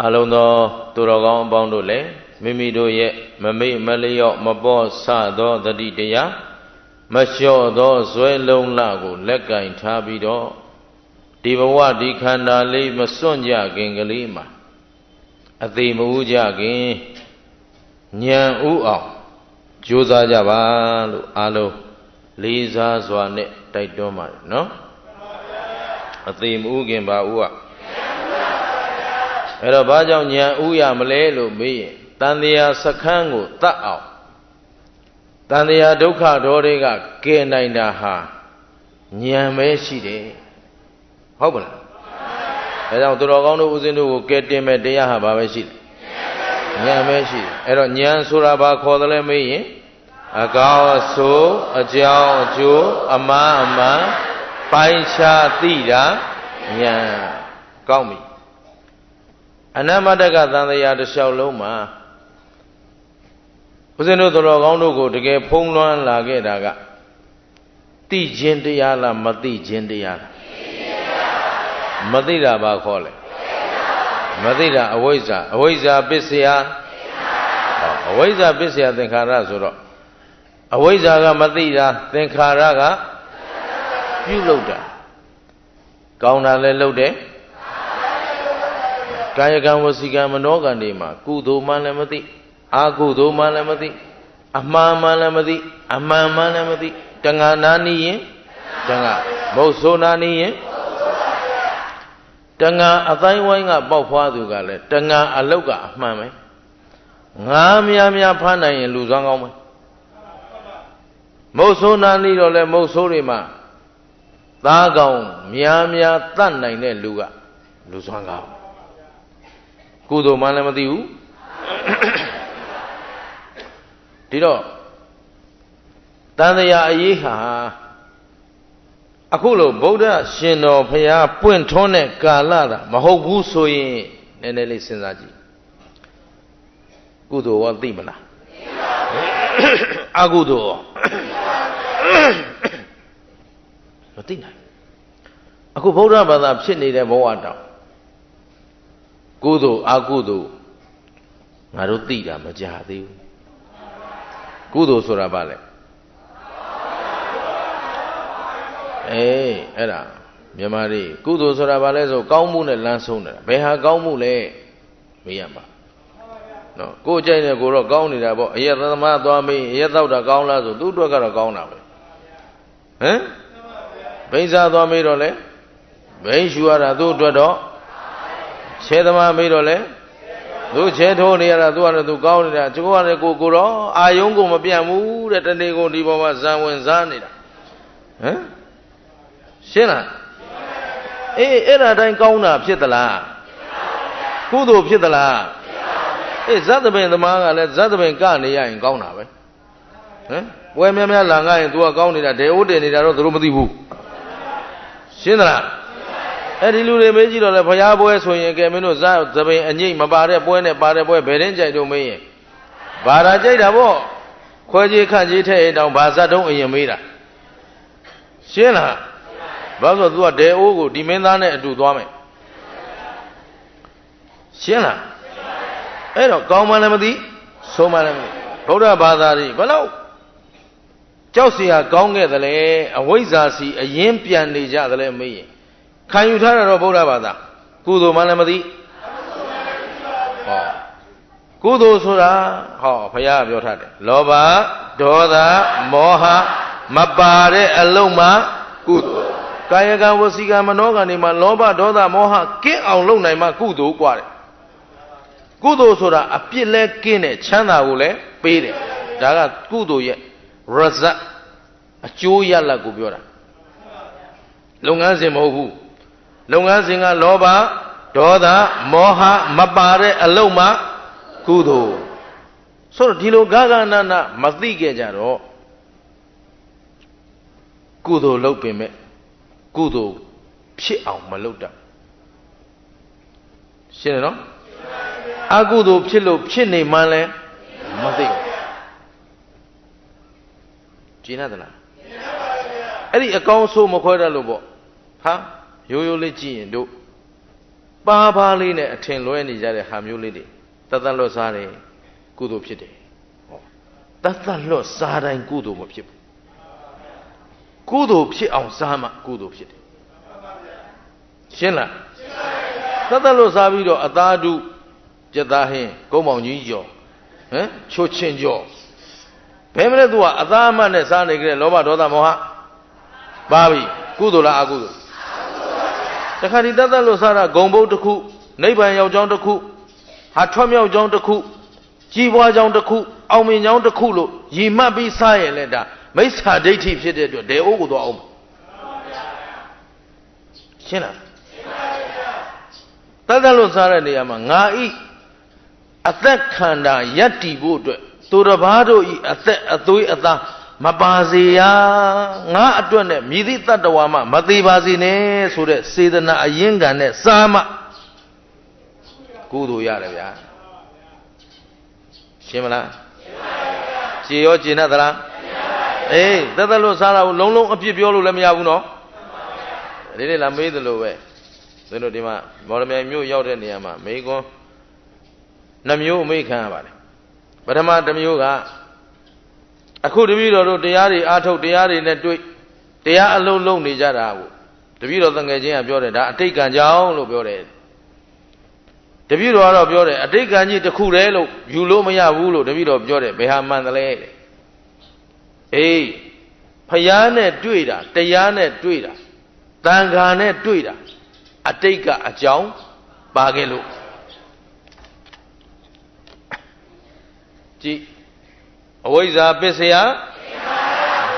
အလုံးသောသူတော်ကောင်းအပေါင်းတို့လည်းမိမိတို့ရဲ့မမေ့မလျော့မပေါ့ဆသောတတိတရားမလျှော့သောဇွဲလုံးလကိုလက်ကင်ထားပြီးတော့ဒီဘဝဒီခန္ဓာလေးမစွန့်ကြခင်ကလေးမှာအသေးမဦးကြခင်ဉာဏ်ဥအောင်ကြိုးစားကြပါလို့အားလုံးလေးစားစွာနဲ့တိုက်တွန်းပါတယ်နော်အသေးမဦးခင်ပါဦးကအဲ့တော့ဘာကြောင့်ဉာဏ်ဥရမလဲလို့မေးရင်တန်တရားစခန်းကိုတတ်အောင်တန်တရားဒုက္ခဒေါတွေကကဲနိုင်တာဟာဉာဏ်ပဲရှိတယ်ဟုတ်ပါလားဒါကြောင့်သူတော်ကောင်းတို့ဦးဇင်းတို့ကိုကဲတင်မဲ့တရားဟာဘာပဲရှိတယ်ဉာဏ်ပဲရှိတယ်အဲ့တော့ဉာဏ်ဆိုတာဘာခေါ်တယ်လဲမေးရင်အကောင်းအဆိုးအကြောင်းအကျိုးအမှားအမှန်ပိုင်းခြားသိတာဉာဏ်ကောင်းပြီအနမတကသံဃာတစ်လျှောက်လုံးမှာဦးဇင်းတို့သူတော်ကောင်းတို့ကိုတကယ်ဖုံးလွှမ်းလာခဲ့တာကသိခြင်းတရားလားမသိခြင်းတရားလားမသိတာဘာခေါ်လဲမသိတာအဝိဇ္ဇာပစ္စယအဝိဇ္ဇာပစ္စယသင်္ခါရဆိုတော့အဝိဇ္ဇာကမသိတာသင်္ခါရကပြုလုပ်တာကောင်းတာလည်းလုပ်တယ်ကာယကံဝစီကံမနောကံတွေမှာကုသိုလ်မှလည်းမသိအကုသိုလ်မှလည်းမသိအမှားမှလည်းမသိအမှန်မှလည်းမသိတဏှာနာနီးရင်တဏှာမဟုတ်ဆိုနာနီးရင်တဏှာအတိုင်းဝိုင်းကပေါက်ဖွားသူကလည်းတဏှာအလုတ်ကအမှန်ပဲငါများဖမ်းနိုင်ရင်လူစွမ်းကောင်းပဲမဟုတ်ဆိုနာနီးတော့လည်းမဟုတ်ဆိုတွေမှာသားကောင်များတတ်နိုင်တဲ့လူကလူစွမ်းကောင်းကုသိုလ်မှလည်းမသိဘူးဒီတော့တန်တရားအရေးဟာအခုလိုဗုဒ္ဓရှင်တော်ဘုရားပွင့်ထွန်းတဲ့ကာလတာမဟုတ်ဘူးဆိုရင်နည်းနည်းလေးစဉ်းစားကြည့်ကုသိုလ်ရောသိမလားအကုသိုလ်ရောမသိနိုင်အခုဗုဒ္ဓဘာသာဖြစ်နေတဲ့ဘဝတောင်ကုသိုလ်အကုသိုလ်ငါတို့သိတာမကြသေးဘူးကုသိုလ်ဆိုတာဘာလဲအဲ့ဒါမြန်မာတွေကုသိုလ်ဆိုတာဘာလဲဆိုကောင်းမှုနဲ့လမ်းဆုံးတယ်ဘယ်ဟာကောင်းမှုလဲမေးရမှာနော်ကိုယ်ကြိုက်တယ်ကိုတော့ကောင်းနေတာပေါ့အရက်သမားသွားမေးအရက်တော့တာကောင်းလားဆိုသူ့အတွက်ကတော့ကောင်းတာပဲဟမ်ဘိန်းစားသွားမေးတော့လေဘိန်းရှူရတာသူ့အတွက်တော့ခြေသမားမေးတော့လေသူခြေထိုးနေရတာသူကတော့သူကောင်းနေတာကျိုးကလည်းကိုတော့အာယုံကိုမပြတ်ဘူးတဲ့တနေ့ကိုဒီပေါ်မှာဇံဝင်စားနေတာဟမ်ရှင်းလားအဲ့ဒါတိုင်းကောင်းတာဖြစ်သလားကုသိုလ်ဖြစ်သလားဇတ်တပင်သမားကလည်းဇတ်တပင်ကနေရရင်ကောင်းတာပဲဟမ်ဝဲများလာငါရင် तू ကကောင်းနေတာဒေအိုးတင်နေတာတော့သူတို့မသိဘူးရှင်းသလားအဲ့ဒီလူတွေမေးကြည့်တော့လေဘုရားပွဲဆိုရင်ကဲမင်းတို့ဇတ်တပင်အငိမ့်မပါတဲ့ပွဲနဲ့ပါတဲ့ပွဲဘယ်တင်းကြိုက်တော့မေးရင်ဘာသာကြိုက်တာပေါ့ခွဲကြီးခန့်ကြီးထဲတောင်ဘာဇတ်တုံးအရင်မေးတာရှင်းလားဘာလို့ဆို तू ကဒေအိုးကိုဒီမင်းသားနဲ့အတူသွားမယ်ရှင်းလားအဲ့တော့ကောင်းမှလည်းမသိဆိုးမှလည်းမသိဗုဒ္ဓဘာသာကြီးဘယ်လောက်ကြောက်เสียကောင်းခဲ့သလဲအဝိဇ္ဇာစီအရင်ပြန်နေကြသလဲမေးရင်ခံယူထားတာတော့ဗုဒ္ဓဘာသာကုသိုလ်မှလည်းမသိဟောကုသိုလ်ဆိုတာဟောဘုရားပြောထားတယ်လောဘဒေါသမောဟမပါတဲ့အလုံးမှကုသိုလ်ကာယကံဝစီကံမနောကံတွေမှာလောဘဒေါသမောဟကင်းအောင်လုပ်နိုင်မှကုသိုလ်กว่าတယ်ကုသိုလ်ဆိုတာအပြစ်လဲကင်းတဲ့ချမ်းသာကိုလည်းပေးတယ်ဒါကကုသိုလ်ရဲ့ result အကျိုးရလဒ်ကိုပြောတာလုပ်ငန်းစဉ်မဟုတ်ဘူးလုပ်ငန်းစဉ်ကလောဘဒေါသမောဟမပါတဲ့အလုံးမှကုသိုလ်ဆိုတော့ဒီလိုဂဂနနမသိခဲ့ကြတော့ကုသိုလ်လုပ်ပင်မဲ့ကုသိုလ်ဖြစ်အောင်မလုပ်တတ်ရှင်းတယ်နော်အကုသိုလ်ဖြစ်လို့ဖြစ်နေမှလည်းမသိဘူးကျင်းရတယ်လားအဲ့ဒီအကောင်းဆိုးမခွဲတတ်လို့ပေါ့ဟာရိုးရိုးလေးကြည့်ရင်တို့ ပါပါလေးနဲ့အထင်လွဲနေကြတဲ့ဟာမျိုးလေးတွေတတ်တတ်လွတ်စားတယ်ကုသိုလ်ဖြစ်တယ်ဟောတတ်တတ်လွတ်စားတိုင်းကုသိုလ်မဖြစ်ဘူးကုသိုလ်ဖြစ်အောင်စားမှကုသိုလ်ဖြစ်တယ်ရှင်းလားတတ်တတ်လွတ်စားပြီးတော့အသာဓုပြတ်သားဟင်းကုန်းမောင်ကြီးကျော်ချိုချင်းကျော်ဘယ်မလဲသူကအသာအမှတ်နဲ့စားနေကြတဲ့လောဘဒေါသမောဟပါပြီကုသိုလ်လားအကုသိုလ်တခါဒီတတ်တတ်လွတ်စားတာဂုံဘုတ်တစ်ခုနိဗ္ဗာန်ရောက်ကြောင်းတစ်ခုဟာထွက်မြောက်ကြောင်းတစ်ခုကြီးပွားကြောင်းတစ်ခုအောင်မြင်ကြောင်းတစ်ခုလို့ရည်မှတ်ပြီးစားရင်လည်းဒါမိစ္ဆာဒိဋ္ဌိဖြစ်တဲ့အတွက်ဒေအိုးကိုတော့အောင်ရှင်းလားတတ်တတ်လွတ်စားတဲ့နေရာမှာငါဤအသက်ခန္ဓာယက်တည်ဖို့အတွက်သူတစ်ပါးတို့ဤအသက်အသွေးအသားမပါစေရငါအတွက်နဲ့မြည်သည့်တတ္တဝါမှမသေးပါစေနဲ့ဆိုတဲ့စေတနာအရင်းခံနဲ့စားမှကုသိုလ်ရတယ်ဗျာရှင်းမလားရှင်းပါဗျာရှင်းရောရှင်းတတ်သလားအေးတတ်တတ်လို့စားတာကိုလုံးလုံးအပြစ်ပြောလို့လည်းမရဘူးနော်ဒီနေ့လာမေးသလိုပဲသင်တို့ဒီမှာမော်လမြိုင်မြို့ရောက်တဲ့နေရာမှာမေကွန်းနှမျိုးအမိခံရပါတယ်ပထမတစ်မျိုးကအခုတပည့်တော်တို့တရားတွေအားထုတ်တရားတွေနဲ့တွေ့တရားအလုံးလုံးနေကြတာကိုတပည့်တော်သံဃာချင်းကပြောတယ်ဒါအတိတ်ကံကြောင့်လို့ပြောတယ်တပည့်တော်ကတော့ပြောတယ်အတိတ်ကံကြီးတစ်ခုတည်းလို့ယူလို့မရဘူးလို့တပည့်တော်ပြောတယ်ဘယ်ဟာမှန်သလဲတဲ့အေးဖယားနဲ့တွေ့တာတရားနဲ့တွေ့တာတန်ခါနဲ့တွေ့တာအတိတ်ကအကြောင်းပါခဲ့လို့ကြည့်အဝိဇ္ဇာပစ္စယ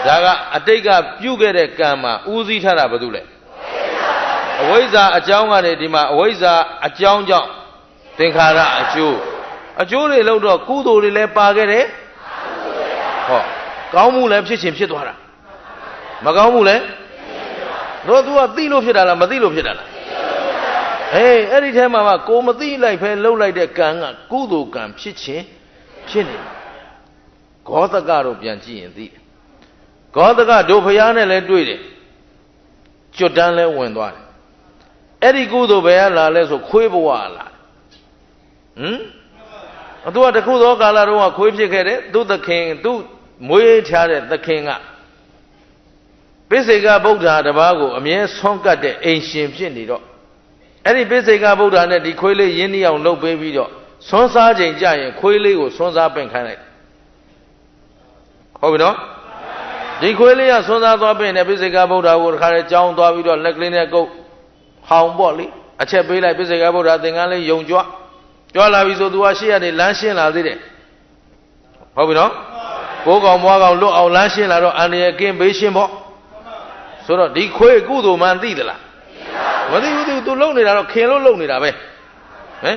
ဒါကအတိတ်ကပြုခဲ့တဲ့ကံမှာဦးစီးထားတာဘာလို့လဲအဝိဇ္ဇာအကြောင်းကနေဒီမှာအဝိဇ္ဇာအကြောင်းကြောင့်သင်္ခါရအကျိုးတွေလို့တော့ကုသိုလ်တွေလည်းပါခဲ့တယ်ဟောကောင်းမှုလည်းဖြစ်ခြင်းဖြစ်သွားတာမကောင်းမှုလည်းတော့ तू ကသိလို့ဖြစ်တာလားမသိလို့ဖြစ်တာလားဟေးအဲ့ဒီထဲမှာကိုမသိလိုက်ဖဲလှုပ်လိုက်တဲ့ကံကကုသိုလ်ကံဖြစ်ခြင်းဖြစ်နေဂေါသကတို့ပြန်ကြည့်ရင်သိတယ်ဂေါသကတို့ဖျားနဲ့လည်းတွေ့တယ်ကျွတ်တန်းလည်းဝင်သွားတယ်အဲ့ဒီကုသိုလ်ဘယ်ကလာလဲဆိုခွေးဘဝလာသူကတခုသောကာလတုန်းကခွေးဖြစ်ခဲ့တယ်သူသခင်သူမွေးထားတဲ့သခင်ကပိစိကဗုဒ္ဓတပါးကိုအမြဲဆွမ်းကတ်တဲ့အိမ်ရှင်ဖြစ်နေတော့အဲ့ဒီပိစိကဗုဒ္ဓနဲ့ဒီခွေးလေးရင်းနှီးအောင်လုပ်ပေးပြီးတော့ဆွမ်းစားချိန်ကြရင်ခွေးလေးကိုဆွမ်းစားပင့်ခိုင်းလိုက်ဟုတ်ပြီနော်ဒီခွေးလေးကဆွမ်းစားသွားပင့်တဲ့ပိစိကဗုဒ္ဓကိုတခါလေကြောင်းသွားပြီးတော့လက်ကလေးနဲ့ကုတ်ဟောင်ပေါ့လေအချက်ပေးလိုက်ပိစိကဗုဒ္ဓသင်္ကန်းလေးယုံကြွကြွလာပြီဆိုသူကရှေ့ကနေလမ်းရှင်းလာသေးတယ်ဟုတ်ပြီနော်ကိုးကောင်မွားကောင်လွတ်အောင်လမ်းရှင်းလာတော့အန္တရာယ်ကင်းဘေးရှင်းပေါ့ဆိုတော့ဒီခွေးကုသိုလ်မှန်သိသလားမသိဘူးသူလုံနေတာတော့ခင်လို့လုံနေတာပဲ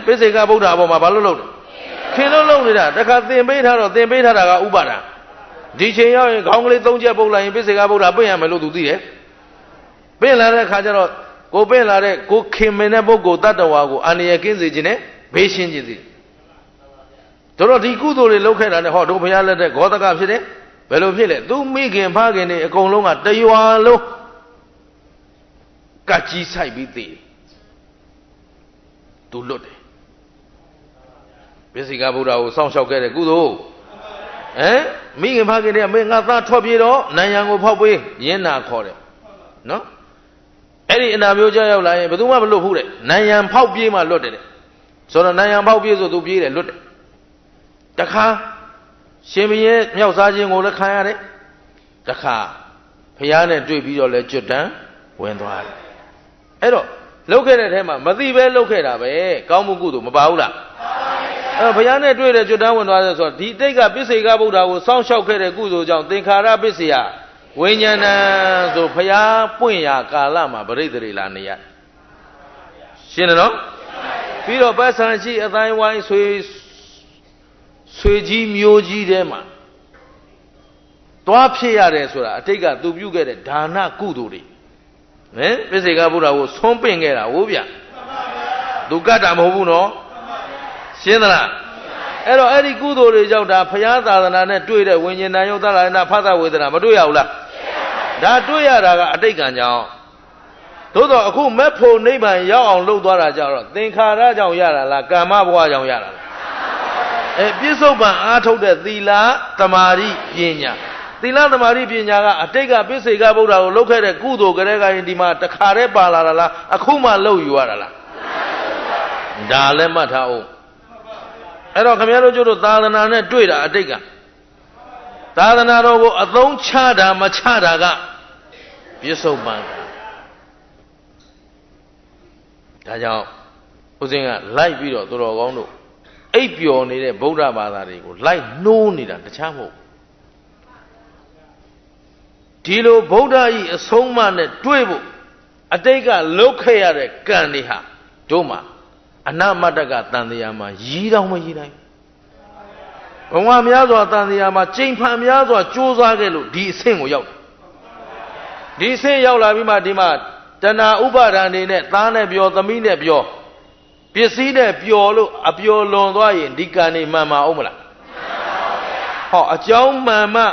ပိစိကဗုဒ္ဓအပေါ်မှာဘာလို့လုံလဲခင်လို့လုံနေတာတခါသင်ပေးထားတော့သင်ပေးထားတာကဥပါဒံဒီချိန်ရောက်ရင်ခေါင်းကလေး၃ချက်ပုတ်လိုက်ရင်ပိစိကဗုဒ္ဓပြင့်ရမယ်လို့သူသိတယ်ပြင့်လာတဲ့ခါကျတော့ကိုပြင့်လာတဲ့ကိုခင်မင်းတဲ့ပုဂ္ဂိုလ်တတ္တဝါကိုအန္တရာယ်ကင်းစေခြင်းနဲ့ဘေးရှင်းခြင်းစီတို့ဒီကုသိုလ်တွေလုပ်ခဲ့တာနဲ့ဟောတို့ဘုရားလက်ထက်ဂေါသကဖြစ်တယ်ဘယ်လိုဖြစ်လဲသူမိခင်ဖခင်တွေအကုန်လုံးကတရွာလုံးကကြီးဆိုင်ပြီးသေးတယ်သူလွတ်တယ်ပိစိကဗုဒ္ဓကိုစောင့်ရှောက်ခဲ့တဲ့ကုသိုလ်မိခင်ဖခင်တွေကမင်းငါသားထွက်ပြေးတော့နန်းရံကိုဖောက်ပေးရင်းနာခေါ်တယ်နော်အဲ့ဒီအနာမျိုးကြောက်ရောက်လာရင်ဘယ်သူမှမလွတ်ဘူးတဲ့နန်းရံဖောက်ပြေးမှလွတ်တယ်ဆိုတော့နန်းရံဖောက်ပြေးဆိုသူပြေးတယ်လွတ်တယ်တခါရှင်ဘုရင်မြောက်စားခြင်းကိုလည်းခံရတယ်တခါဖျားနဲ့တွေ့ပြီးတော့လဲကျွတ်တန်းဝင်သွားတယ်အဲ့တော့လှုပ်ခဲ့တဲ့ထဲမှာမသိပဲလှုပ်ခဲ့တာပဲကောင်းမှုကုသိုလ်မပါဘူးလားအဲ့ဘုရားနဲ့တွေ့တဲ့ကျွတ်တန်းဝင်သွားတယ်ဆိုတော့ဒီတိတ်ကပိစိကဗုဒ္ဓကိုစောင့်ရှောက်ခဲ့တဲ့ကုသိုလ်ကြောင့်သင်္ခါရပစ္စယဝိညာဏဆိုဘုရားပွင့်ရာကာလမှာပရိသေတွေလာနေရရှင်းတယ်နော်ပြီးတော့ပတ်ဆံရှိအတိုင်းဝိုင်းဆွေကြီးမျိုးကြီးထဲမှာသွားဖြစ်ရတယ်ဆိုတာအတိတ်ကသူပြုခဲ့တဲ့ဒါနကုသိုလ်တွေပိစိကဗုဒ္ဓကိုဆွံးပင့်ခဲ့တာဟုတ်ဗျသူကတ်တာမဟုတ်ဘူးနော်ရှင်းသလားအဲ့တော့အဲ့ဒီကုသိုလ်တွေကြောင့်ဒါဘုရားသာသနာနဲ့တွေ့တဲ့ဝိညာဉ်တန်ယုတ်သလနာဖသဝေဒနာမတွေ့ရဘူးလားဒါတွေ့ရတာကအတိတ်ကံကြောင့် သို့တော့အခုမက်ဖို့နိဗ္ဗာန်ရောက်အောင်လုပ်သွားတာကြတော့သင်္ခါရကြောင့်ရတာလားကမ္မဘဝကြောင့်ရတာလားပြစ္ဆုတ်ပံအားထုတ်တဲ့သီလသမာဓိပညာသီလသမာဓိပညာကအတိတ်ကပစ္စေကဗုဒ္ဓကိုလုပ်ခဲ့တဲ့ကုသိုလ်ကလေးကရင်ဒီမှာတခါတည်းပါလာတာလားအခုမှလုပ်ယူရတာလားဒါလည်းမှတ်ထားအောင်အဲ့တော့ခင်ဗျားတို့တို့သာသနာနဲ့တွေ့တာအတိတ်ကသာသနာတော်ကိုအသုံးချတာမချတာကပြစ္ဆုတ်ပံဒါကြောင့်ဦးဇင်းကလိုက်ပြီးတော့သူတော်ကောင်းတို့အိပ်ပျော်နေတဲ့ဗုဒ္ဓဘာသာတွေကိုလိုက်နှိုးနေတာတခြားမဟုတ်ဒီလိုဗုဒ္ဓဤအဆုံးအမနဲ့တွေ့ဖို့အတိတ်ကလုတ်ခဲ့ရတဲ့ကံတွေဟာတို့မှာအနမတ္တကတန်တရားမှာရည်တောင်မရည်တိုင်းဘဝများစွာတန်တရားမှာကျိန်ဖန်များစွာကြိုးစားခဲ့လို့ဒီအဆင့်ကိုရောက်ဒီအဆင့်ရောက်လာပြီးမှဒီမှာတဏှာဥပါဒဏ်နေနဲ့သားနဲ့ပြောသမီးနဲ့ပြောပစ္စည်းနဲ့ပျော်လို့အပျော်လွန်သွားရင်ဒီကံနေမှန်မအောင်မလားဟောအကြောင်းမှန်မှ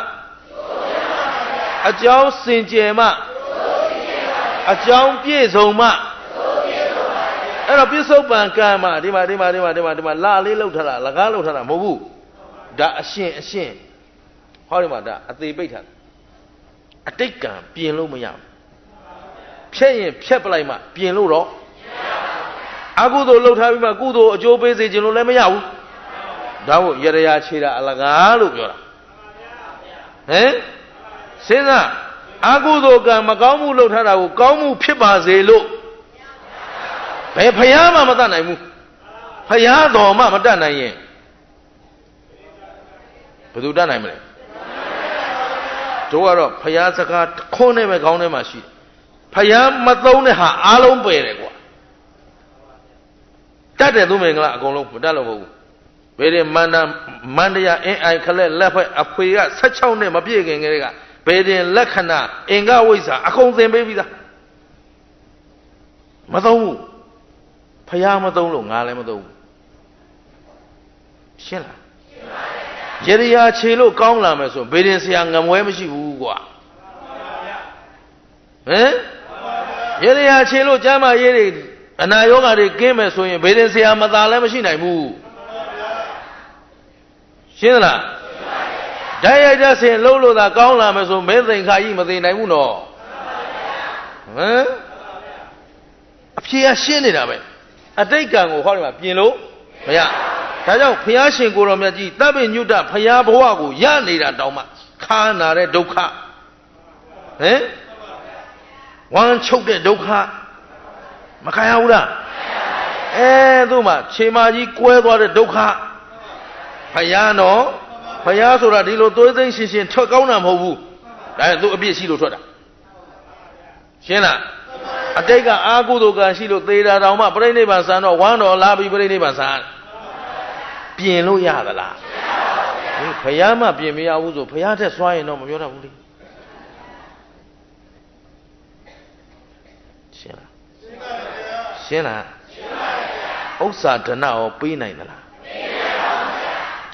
အကြောင်းစင်ကြယ်မှအကြောင်းပြည့်စုံမှအဲ့တော့ပြစ္ဆုတ်ပံကံမှာဒီမှာလာလေးလောက်ထားတာလကားလောက်ထားတာမဟုတ်ဘူးဒါအရှင်ဟောဒီမှာဒါအသေးပိတ်ထားအတိတ်ကံပြင်လို့မရဘူးဖြက်ရင်ဖြက်ပလိုက်မှပြင်လို့တော့အကုသိုလ်လှုပ်ထားပြီးမှကုသိုလ်အကျိုးပေးစေခြင်းလို့လည်းမရဘူးဒါမို့ရရခြေတာအလကားလို့ပြောတာဟင်စဉ်းစားအကုသိုလ်ကံမကောင်းမှုလှုပ်ထားတာကိုကောင်းမှုဖြစ်ပါစေလို့ဘယ်ဖယားမှမတတ်နိုင်ဘူးဖယားတော်မှမတတ်နိုင်ရင်ဘယ်သူတတ်နိုင်မလဲတို့ကတော့ဖယားစကားခွန်းနဲ့ပဲခေါင်းထဲမှာရှိတယ်ဖယားမသုံးတဲ့ဟာအားလုံးပယ်တယ်ကွာတတ်တယ်သူမင်္ဂလာအကုန်လုံးမတတ်လို့မဟုတ်ဘူးဘယ်ရင်မန္တရာအင်းအိုင်ခလက်လက်ဖက်အဖွေက16နှစ်မပြည့်ခင်ကလေးကဘယ်ရင်လက္ခဏာအင်္ဂဝိဇ္ဇာအကုန်သင်ပေးပြီးသားမသုံးဘူးဖယားမသုံးလို့ငါလည်းမသုံးဘူးရှင်းလားရရခြေလို့ကောင်းလာမယ်ဆိုဘယ်ရင်ဆရာငမွဲမရှိဘူးကွာဟမ်ရရခြေလို့ကျမ်းမာရေးတွေအနာယောဂတွေကင်းမယ်ဆိုရင်ဘယ်ရင်ဆရာမသာလည်းမရှိနိုင်ဘူးရှင်းလားဓာတ်ရိုက်တဲ့ဆင်လှုပ်လို့သာကောင်းလာမယ်ဆိုမင်းသိင်္ခါကြီးမသိနိုင်ဘူးနော်ဟမ်အဖြေကရှင်းနေတာပဲအတိတ်ကံကိုဟောဒီမှာပြင်လို့မရဒါကြောင့်ဘုရားရှင်ကိုတော်မြတ်ကြီးတပ်ပိညုတဘုရားဘဝကိုရနေတာတောင်မှခါနာတဲ့ဒုက္ခဟမ်ဝမ်းချုပ်တဲ့ဒုက္ခမခံရဘူးလားသူ့မှာခြေမကြီးကွဲသွားတဲ့ဒုက္ခဘုရားနော်ဘုရားဆိုတာဒီလိုသွေးသိမ်းရှင်ထွက်ကောင်းတာမဟုတ်ဘူးဒါနဲ့သူအပြစ်ရှိလို့ထွက်တာရှင်းလားအတိတ်ကအာကုသိုလ်ကံရှိလို့သေတာတောင်မှပြိဋိဘံဆန်တော့ဝမ်းတော်လာပြီးပြိဋိဘံဆန်ပြင်လို့ရသလားဘုရားမှပြင်မရဘူးဆိုဘုရားထက်စွာရင်တော့မပြောတတ်ဘူးလေရှင်းလားရှင်းလားဥစ္စာဒဏရောပေးနိုင်သလား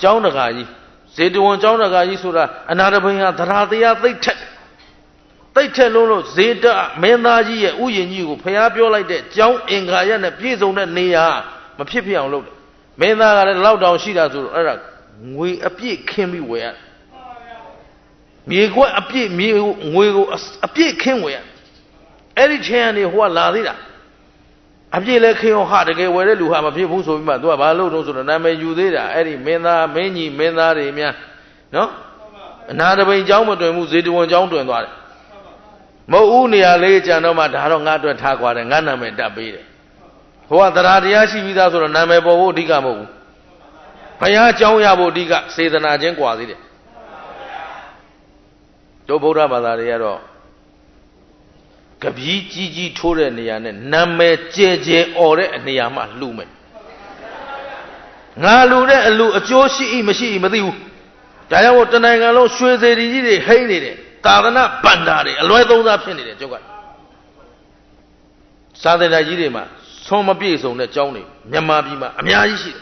ကျောင်းတကာကြီးဇေတဝန်ကျောင်းတကာကြီးဆိုတာအနာတပင်ဟာသရတရားသိပ်ထက်လို့ဇေတမင်းသားကြီးရဲ့ဥယျာဉ်ကြီးကိုဖျားပြောလိုက်တဲ့ကျောင်းအင်္ဂါရနဲ့ပြည့်စုံတဲ့နေရာမဖြစ်ဖြစ်အောင်လုပ်တယ်မင်းသားကလည်းလောက်တောင်ရှိတာဆိုတော့အဲ့ဒါငွေအပြည့်ခင်းပြီးဝယ်ရမြေကွက်အပြည့်မြေငွေကိုအပြည့်ခင်းဝယ်ရအဲ့ဒီချင်းကနေဟိုကလာသေးတာအပြည့်လဲခင်းအောင်ဟာတကယ်ဝယ်တဲ့လူဟာမဖြစ်ဘူးဆိုပြီးမှသူကဘာလုပ်တော့ဆိုတော့နာမည်ယူသေးတာအဲ့ဒီမင်းသားမင်းကြီးမင်းသားတွေများနော်အနာတပိန်ကျောင်းမတွင်ဘူးဇေတဝန်ကျောင်းတွင်သွားတယ်မဟုတ်ဦးနေရာလေးကြံတော့မှဒါတော့ငါအတွက်ထားကြွားတယ်ငါနာမည်တက်ပေးတယ်ဟိုကသရတရားရှိပြီးသားဆိုတော့နာမည်ပေါ်ဖို့အဓိကမဟုတ်ဘူးဘုရားကျောင်းရဖို့အဓိကစေတနာချင်းကြွားသေးတယ်တို့ဗုဒ္ဓဘာသာတွေကတော့ကပီးကြီးထိုးတဲ့နေရာနဲ့နာမည်ကျဲអော်တဲ့နေရာမှာလှူမယ်ငါလှူတဲ့အလှအကျိုးရှိ၏မရှိ၏မသိဘူးဒါကြောင့်တနိုင်ငံလုံးရွှေစေတီကြီးတွေဟိမ့်နေတယ်သာသနာဗန္ဓာတွေအလွဲသုံးစားဖြစ်နေတယ်ကျုပ်ကသာသနာကြီးတွေမှာဆုံးမပြည့်စုံတဲ့ကျောင်းတွေမြန်မာပြည်မှာအများကြီးရှိတယ်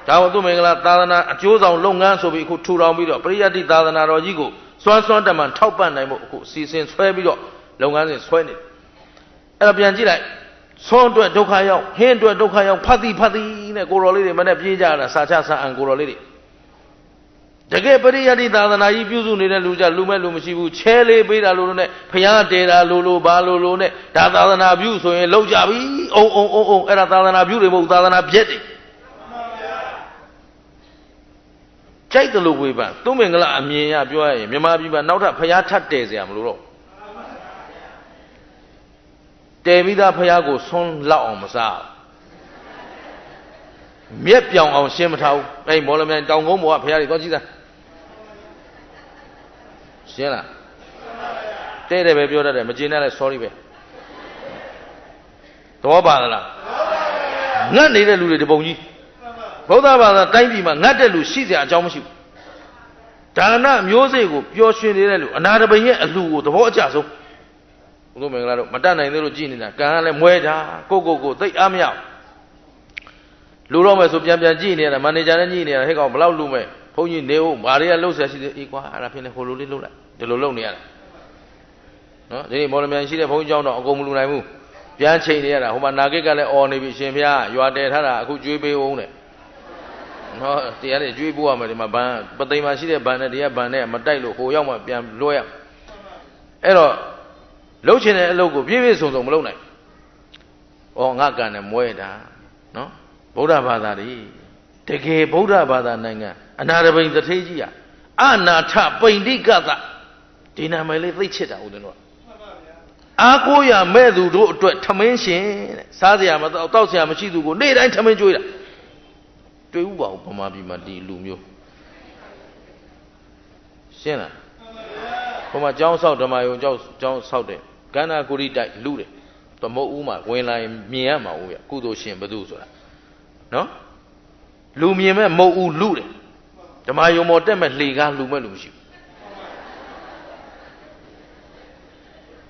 ဒါကိုသူမင်္ဂလာသာသနာအကျိုးဆောင်လုပ်ငန်းဆိုပြီးအခုထူထောင်ပြီးတော့ပရိယတ္တိသာသနာတော်ကြီးကိုစွမ်းတမန်ထောက်ပံ့နိုင်ဖို့အခုအစီအစဉ်ဆွဲပြီးတော့လုပ်ငန်းစဉ်ဆွဲနေတယ် အဲ့တော့ပြန်ကြည့်လိုက်ဆွမ်းအတွက်ဒုက္ခရောက်ဟင်းအတွက်ဒုက္ခရောက်ဖတ်သည်နဲ့ကိုတော်လေးတွေမနဲ့ပြေးကြတာစာချစာအံကိုတော်လေးတွေတကယ်ပရိယတ်တိသာသနာကြီးပြုစုနေတဲ့လူကြလူမဲ့လူမရှိဘူးချဲလေးပေးတာလို့နဲ့ဖျားတဲတာလို့ဘာလို့နဲ့ဒါသာသနာပြုဆိုရင်လောက်ကြပြီအုံအဲ့ဒါသာသနာပြုတွေမဟုတ်သာသနာပြက်တွေကြိုက်တယ်လို့ဝေဖန်သူမင်္ဂလာအမြင်ရပြောရရင်မြန်မာပြည်မှာနောက်ထပ်ဖျားထပ်တဲเสียမလို့တော့တဲပြီးသားဖျားကိုဆွန်းလောက်အောင်မစားမြက်ပြောင်အောင်ရှင်းမထားဘူးအဲ့မော်လမြိုင်တောင်ကုန်းပေါ်ကဖျားတွေတော့ကြည့်သားရှင်းလားတဲတယ်ပဲပြောတတ်တယ်မကျေနပ်လဲ sorry ပဲသဘောပါလားငတ်နေတဲ့လူတွေတပုံကြီးဗုဒ္ဓဘာသာတိုင်းပြည်မှာငတ်တဲ့လူရှိစရာအကြောင်းမရှိဘူးဒါနမျိုးစေ့ကိုပျော်ရွှင်နေတဲ့လူအနာတပိန်ရဲ့အလှကိုသဘောအကျဆုံးဘုရားမင်္ဂလာတို့မတတ်နိုင်သေးလို့ကြည်နေတာကံကလည်းမွဲတာကိုသိအားမရလူတော့မယ်ဆိုပြန်ကြည့်နေရတာမန်နေဂျာနဲ့ညှိနေရတာဟဲ့ကောင်ဘလောက်လူမဲ့ဘုန်းကြီးနေဦးဘာတွေကလှုပ်ရှားရှိသေးအေးကွာအဲ့ဒါဖြစ်နေဟိုလိုလေးလှုပ်လိုက်ဒီလိုလှုပ်နေရတာနော်ဒီနေ့မော်လမြိုင်ရှိတဲ့ဘုန်းကြီးကျောင်းတော့အကုန်မလူနိုင်ဘူးပြန်ချိန်နေရတာဟိုမှာနာဂိတ်ကလည်းអော်နေပြီရှင်ဖျားရွာတဲထားတာအခုကျွေးပေးအောင်တဲ့နော်တရားတွေကျွေးပို့ရမယ်ဒီမှာဘန်ပသိမ်မှာရှိတဲ့ဘန်နဲ့တရားဘန်နဲ့မတိုက်လို့ဟိုရောက်မှပြန်လွှဲရအဲ့တော့လှုပ်ချင်တဲ့အလုပ်ကိုပြည့်ပြည့်စုံစုံမလုပ်နိုင်ဩငါကံနဲ့မွဲတာနော်ဗုဒ္ဓဘာသာတွေတကယ်ဗုဒ္ဓဘာသာနိုင်ငံအနာတပိန်တထေးကြီးအနာထပိန်တိကသဒီနာမည်လေးသိချစ်တာဦးဇင်းတို့အားကိုးရမဲ့သူတို့အတွက်ထမင်းရှင်တဲ့စားစရာမတောက်စရာမရှိသူကိုနေ့တိုင်းထမင်းကျွေးတာတွေ့ဥပါဘူးဗမာပြည်မှာဒီလူမျိုးရှင်းလားဘုမကျောင်းဆောက်ဓမ္မယုံကျောင်းဆောက်တယ်ကန္နာကိုရိတိုက်လူတယ်သမုတ်ဦးမှာဝင်လာရင်မြင်ရမှာဦးရကုသိုလ်ရှင်ဘသူဆိုတာနော်လူမြင်မဲ့မုတ်ဦးလူတယ်ဓမ္မယုံမော်တက်မဲ့လှေကားလူမဲ့လူမရှိဘူး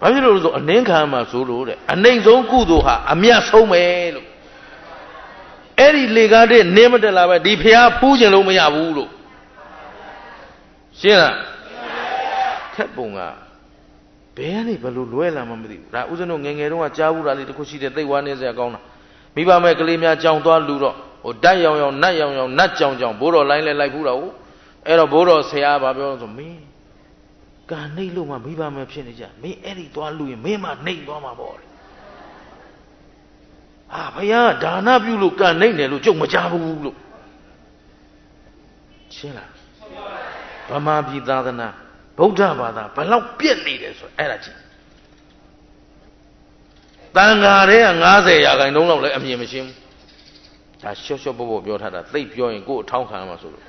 ဘာဖြစ်လို့လဲဆိုအနှင်းခံမှာဆိုလို့တဲ့အနှိမ်ဆုံးကုသိုလ်ဟာအမြတ်ဆုံးပဲလို့အဲ့ဒီလေကားတဲ့နင်းမတက်လာပဲဒီဖျားဖူးခြင်းလို့မရဘူးလို့ရှင်းလားခက်ပုံကဘယ်ကနေဘလို့လွဲလာမှမသိဘူးဒါဥစဉ်တို့ငယ်ငယ်တုန်းကကြားဘူးတာလေးတစ်ခုရှိတယ်သိဝါနေစရာကောင်းတာမိဘမဲ့ကလေးများကြောင်သွားလူတော့ဟိုတက်ရောင်နတ်ရောင်နတ်ကြောင်ဘိုးတော်လိုင်းလဲလိုက်ဘူးတော့အဲ့တော့ဘိုးတော်ဆရာဘာပြောဆိုမင်းကာနှိပ်လို့မှမိဘမဲ့ဖြစ်နေကြမင်းအဲ့ဒီသွားလူရင်မင်းမနှိပ်သွားမှာပေါ့ဘုရားဒါနပြုလို့ကာနှိပ်တယ်လို့ကြုံမကြဘူးလို့ရှင်းလားဗမာပြည်သာသနာဗုဒ္ဓဘာသာဘလောက်ပြည့်နေတယ်ဆိုအဲ့ဒါကြည့်တန်ဃာတွေက90%လောက်လည်းအမြင်မရှင်းဘူးဒါရှော့ပေါ့ပြောထားတာသိပ်ပြောရင်ကိုယ်အထောင်းခံမှာဆိုလို့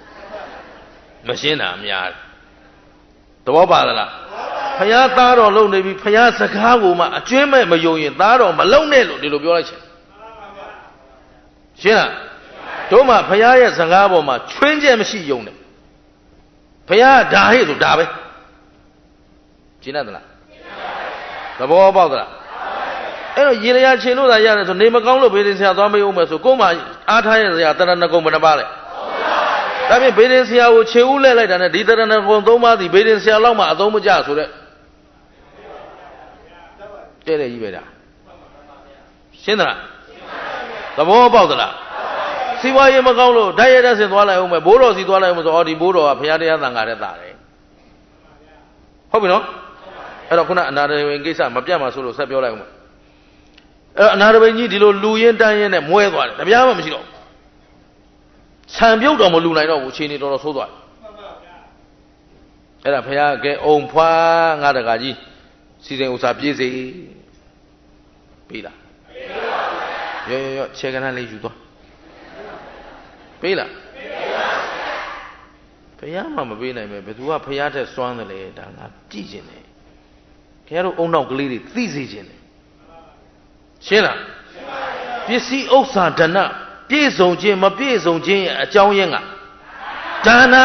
မရှင်းတာအများသဘောပါလားဖယားသားတော်လုံနေပြီဖယားစကားကိုမှအကျွင်းမဲ့မယုံရင်သားတော်မလုံနဲ့လို့ဒီလိုပြောလိုက်ချင်ရှင်းလားတို့မှဖယားရဲ့စကားပေါ်မှာချွင်းချက်မရှိယုံတယ်ဖယားဒါဟဲ့ဆိုဒါပဲရှင်းလားသဘောပေါက်သလားအဲ့တော့ရေလျာခြေလို့သာရတယ်ဆိုနေမကောင်းလို့ဘေးရင်ဆရာသွားမေးအောင်မယ်ဆိုကိုယ်မှအားထားရစရာတရဏဂုံဘယ်နှပါလဲဒါဖြင့်ဘေးရင်ဆရာကိုခြေဦးလဲလိုက်တာနဲ့ဒီတရဏဂုံ၃ပါးဒီဘေးရင်ဆရာလောက်မှအသုံးမကျဆိုတဲ့တဲ့ကြီးပဲဒါရှင်းသလားသဘောပေါက်သလားစီဝါရေမကောင်းလို့ဓာတ်ရတဲ့ဆင်သွားလိုက်အောင်မယ်ဘိုးတော်စီသွားလိုက်အောင်ဆိုတော့ဒီဘိုးတော်ကဘုရားတရားသံဃာတဲ့တာတယ်ဟုတ်ပြီနော်အဲ့တော့ခုနအနာတဝင်ကိစ္စမပြတ်မှာဆိုလို့ဆက်ပြောလိုက်အောင်မယ်အဲ့အနာတပိန်ကြီးဒီလိုလူရင်းတန်းရင်းနဲ့မွဲသွားတယ်တပြားမှမရှိတော့ဆံပြုတ်တော်မလူနိုင်တော့ဘူးခြေနေတော်ဆိုးသွားတယ်အဲ့ဒါဘုရားကဲအုံဖွားငါတကာကြီးစီစဉ်ဥစားပြေးစေပေးလားရောခြေကနလေးယူသွားပေးလားဘုရားမှမပေးနိုင်ပဲဘယ်သူကဘုရားထက်စွမ်းတယ်လေဒါငါကြည့်ခြင်းတယ်ခင်ဗျားတို့အုံနောက်ကလေးတွေသိစေခြင်းတယ်ရှင်းလားပစ္စည်းဥစ္စာဒဏပြည့်စုံခြင်းမပြည့်စုံခြင်းရဲ့အကြောင်းရင်းကဒါန